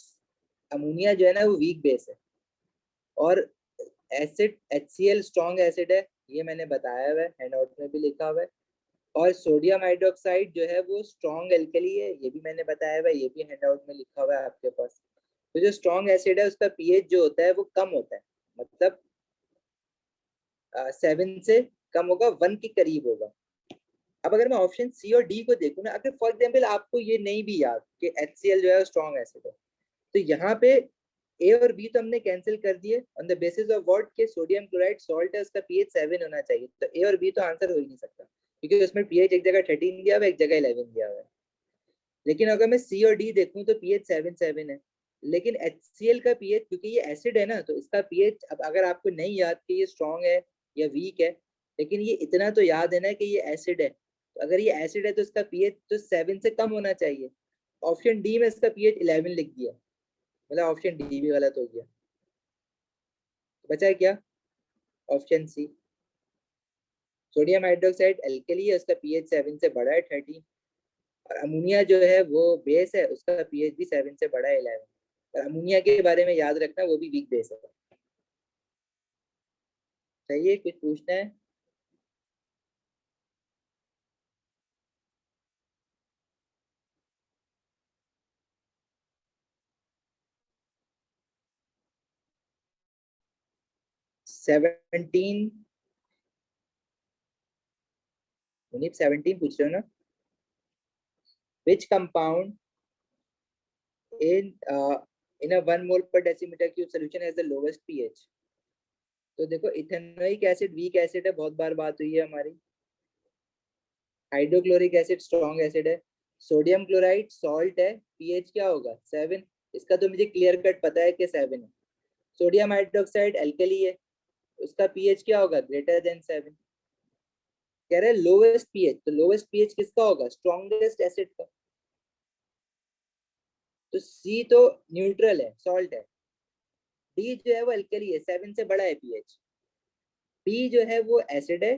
अमोनिया जो है ना वो वीक बेस है, और एसिड HCl स्ट्रॉन्ग एसिड है, ये मैंने बताया हुआ है, हैंडआउट में भी लिखा हुआ है। और सोडियम हाइड्रोक्साइड जो है वो स्ट्रॉन्ग एल्कली है, ये भी मैंने बताया हुआ है, ये भी हैंडआउट में लिखा हुआ है आपके पास। तो जो स्ट्रॉन्ग एसिड है उसका पीएच जो होता है वो कम होता है, मतलब 7 से कम होगा, 1 के करीब होगा। अब अगर मैं ऑप्शन सी और डी को देखूँ ना, अगर फॉर एग्जाम्पल आपको ये नहीं भी याद कि HCl जो है स्ट्रॉन्ग एसिड है, तो यहाँ पे ए और बी तो हमने कैंसिल कर दिए on the basis of what के सोडियम क्लोराइड सॉल्ट है, उसका पीएच 7 होना चाहिए। तो ए और बी तो आंसर हो ही नहीं सकता, क्योंकि उसमें पीएच एक जगह 13 दिया हुआ है, एक जगह 11 दिया हुआ है। लेकिन अगर मैं सी और डी देखूं तो पीएच 7 है। लेकिन HCl का पीएच, क्योंकि ये एसिड है ना, तो इसका पीएच, अब अगर आपको नहीं याद कि ये स्ट्रॉन्ग है या वीक है, लेकिन ये इतना तो याद है ना कि ये एसिड है, तो अगर ये एसिड है तो इसका पीएच तो 7 से कम होना चाहिए। ऑप्शन डी में इसका पीएच 11 लिख दिया, मतलब ऑप्शन डी भी गलत हो गया। बचा है क्या? Option C. Sodium hydroxide alkali है, उसका पीएच 7 से बड़ा है 13। और अमोनिया जो है वो बेस है, उसका पीएच भी 7 से बड़ा है 11। और अमोनिया के बारे में याद रखना वो भी वीक बेस है। चाहिए कुछ पूछना है? सेवनटीन, मुनीब 17 पूछ रहे हो ना? Which compound in in a 1 mole per decimetre cube solution has the lowest pH. तो देखो इथेनोइक एसिड वीक एसिड है, बहुत बार बात हुई है हमारी। हाइड्रोक्लोरिक एसिड स्ट्रॉन्ग एसिड है। सोडियम क्लोराइड सॉल्ट है, पीएच क्या होगा? 7। इसका तो मुझे क्लियर कट पता है कि 7 है। सोडियम हाइड्रोक्साइड एल्कली है, उसका पीएच क्या होगा? Greater than 7। कह रहे हैं लोवेस्ट पीएच, तो लोवेस्ट पीएच किसका होगा? स्ट्रॉन्गेस्ट एसिड का। तो सी तो न्यूट्रल है, सॉल्ट है। डी जो है वो एल्कली है, 7 से बड़ा है पीएच। बी जो है वो एसिड है,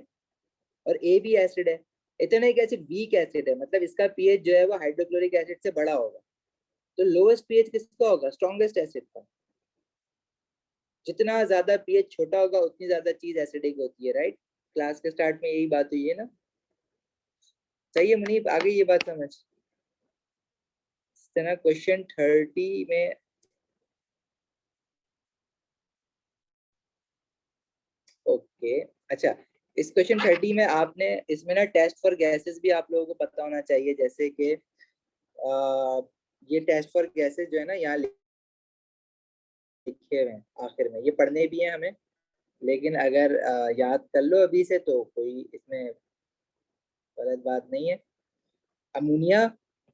और ए भी एसिड है। इतना एक एसिड वीक एसिड है, मतलब इसका पीएच जो है वो हाइड्रोक्लोरिक एसिड से बड़ा होगा। तो लोवेस्ट पीएच किसका होगा? स्ट्रॉन्गेस्ट एसिड का। जितना ज्यादा पीएच छोटा होगा उतनी ज्यादा चीज एसिडिक होती है, राइट? क्लास के स्टार्ट में यही बात हुई है ना? सही है मुनीब, आगे ये बात समझ। इस तरह क्वेश्चन 30 में, ओके अच्छा, इस क्वेश्चन 30 में आपने इसमें ना टेस्ट फॉर गैसेस भी आप लोगों को पता होना चाहिए, जैसे कि ये टेस्ट फॉर गैसेस जो है ना यहाँ लिखे हुए हैं आखिर में, ये पढ़ने भी हैं हमें, लेकिन अगर याद कर लो अभी से तो कोई इसमें गलत बात नहीं है। अमोनिया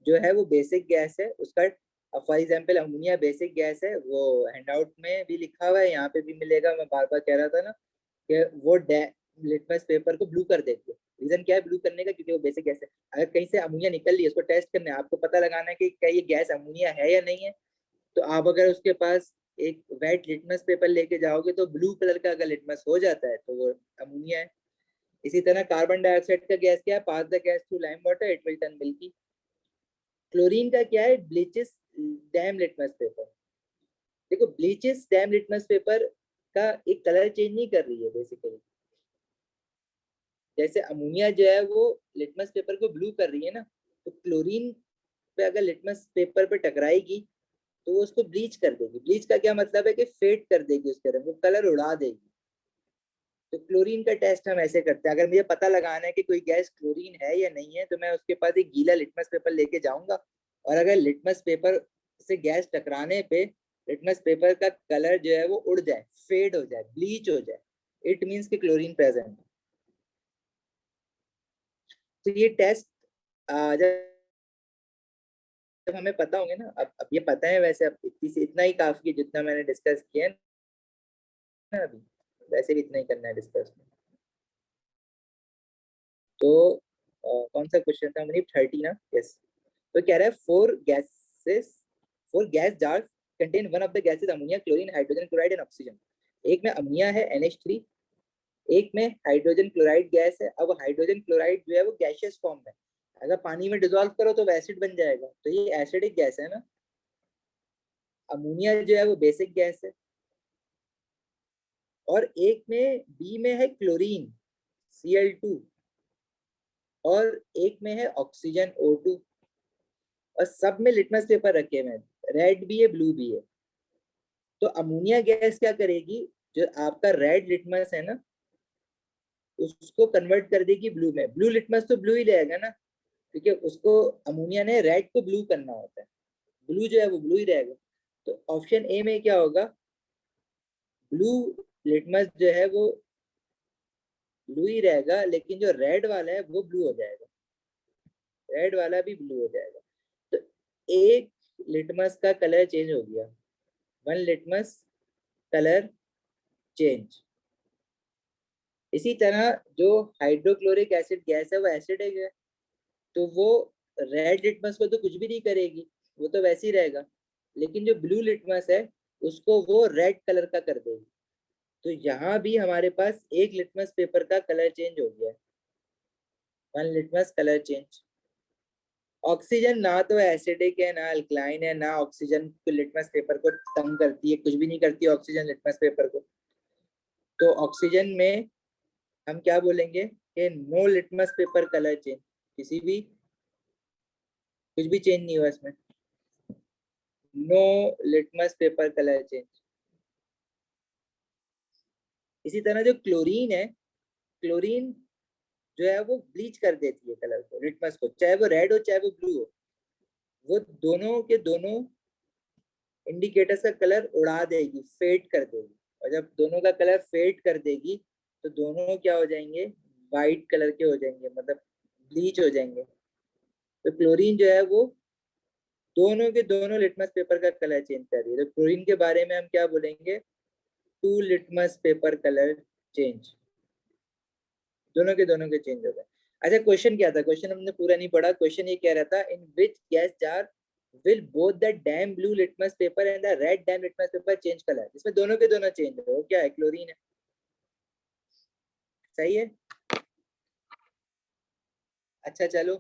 जो है वो बेसिक गैस है, उसका for example ammonia basic gas है, वो हैंडआउट में भी लिखा हुआ है, यहाँ पे भी मिलेगा। मैं बार बार कह रहा था ना कि वो लिटमस पेपर को ब्लू कर देती है। रीजन क्या है ब्लू करने का? क्योंकि वो बेसिक गैस है। अगर कहीं से अमोनिया निकल रही है, उसको टेस्ट करना है, आपको पता लगाना है कि क्या ये गैस अमोनिया है या नहीं है। तो आप अगर उसके पास एक वेट लिटमस पेपर लेके जाओगे तो ब्लू कलर का अगर लिटमस हो जाता है तो वो अमोनिया है। इसी तरह कार्बन डाइऑक्साइड का गैस क्या है? Pass the gas through lime water it will turn milky. Chlorine का क्या है? Bleaches damp litmus paper. देखो ब्लीचेस डैम लिटमस पेपर का एक कलर चेंज नहीं कर रही है बेसिकली। जैसे अमोनिया जो है वो लिटमस पेपर को ब्लू कर रही है ना, तो क्लोरीन पे अगर लिटमस पेपर पे टकराएगी तो वो उसको ब्लीच कर देगी। ब्लीच का क्या मतलब है कि फेड कर देगी उसके रंग, वो कलर उड़ा देगी। तो क्लोरीन का टेस्ट हम ऐसे करते हैं। अगर मुझे पता लगाना है कि कोई गैस क्लोरीन है या नहीं है, तो मैं उसके पास एक गीला लिटमस पेपर लेके जाऊंगा, और अगर लिटमस पेपर से गैस टकराने पे लिटमस पेपर का कलर जो है वो उड़ जाए, फेड हो जाए, ब्लीच हो जाए, इट मीन्स कि क्लोरीन प्रेजेंट है। तो ये टेस्ट जब जब हमें पता होंगे ना, अब ये पता है वैसे, अब इतना ही काफी है जितना मैंने डिस्कस किया है ना अभी, वैसे भी इतना ही करना है डिस्कस। तो कौन सा क्वेश्चन था मुनीब? 30 ना? यस। तो कह रहा है four gas jars contain one of the gases ammonia, chlorine, hydrogen chloride and oxygen. एक में अमोनिया है NH3, एक में हाइड्रोजन क्लोराइड गैस है। अब हाइड्रोजन क्लोराइड जो है वो गैसियस फॉर्म में, अगर पानी में डिजोल्व करो तो वो एसिड बन जाएगा, तो ये एसिडिक गैस है ना। अमोनिया जो है वो बेसिक गैस है। और एक में बी में है क्लोरीन Cl2, और एक में है ऑक्सीजन O2, और सब में लिटमस पेपर रखे हुए हैं, रेड भी है ब्लू भी है। तो अमोनिया गैस क्या करेगी? जो आपका रेड लिटमस है ना, उसको कन्वर्ट कर देगी ब्लू में। ब्लू लिटमस तो ब्लू ही रहेगा ना, क्योंकि उसको अमोनिया ने रेड को ब्लू करना होता है, ब्लू जो है वो ब्लू ही रहेगा। तो ऑप्शन ए में क्या होगा? ब्लू लिटमस जो है वो ब्लू ही रहेगा, लेकिन जो रेड वाला है वो ब्लू हो जाएगा, रेड वाला भी ब्लू हो जाएगा। तो एक लिटमस का कलर चेंज हो गया, वन लिटमस कलर चेंज। इसी तरह जो हाइड्रोक्लोरिक एसिड गैस है वो एसिडिक है, तो वो रेड लिटमस को तो कुछ भी नहीं करेगी, वो तो वैसे ही रहेगा। लेकिन जो ब्लू लिटमस है उसको वो रेड कलर का कर देगी। तो यहाँ भी हमारे पास एक लिटमस पेपर का कलर चेंज हो गया, one litmus colour change. Oxygen ना तो एसिडिक है ना अल्कलाइन है, ना ऑक्सीजन लिटमस पेपर को तंग करती है, कुछ भी नहीं करती ऑक्सीजन लिटमस पेपर को। तो ऑक्सीजन में हम क्या बोलेंगे कि no litmus paper colour change, किसी भी कुछ भी चेंज नहीं हुआ इसमें, no litmus paper colour change. इसी तरह जो क्लोरीन है, क्लोरीन जो है वो ब्लीच कर देती है कलर को, लिटमस को, चाहे वो रेड हो चाहे वो ब्लू हो, वो दोनों के दोनों इंडिकेटर्स का कलर उड़ा देगी, फेड कर देगी। और जब दोनों का कलर फेड कर देगी तो दोनों क्या हो जाएंगे? वाइट कलर के हो जाएंगे, मतलब ब्लीच हो जाएंगे। तो क्लोरीन जो है वो दोनों के दोनों लिटमस पेपर का कलर चेंज कर रही है। तो क्लोरीन के बारे में हम क्या बोलेंगे? Two litmus paper colour change, दोनों के चेंज हो गए। अच्छा क्वेश्चन क्या था? क्वेश्चन हमने पूरा नहीं पढ़ा। क्वेश्चन ये कह रहा था, in which gas jar will both the damn blue litmus paper and the red damn litmus paper change color? इसमें दोनों के दोनों चेंज हो, क्या है? क्लोरीन है। सही है। अच्छा चलो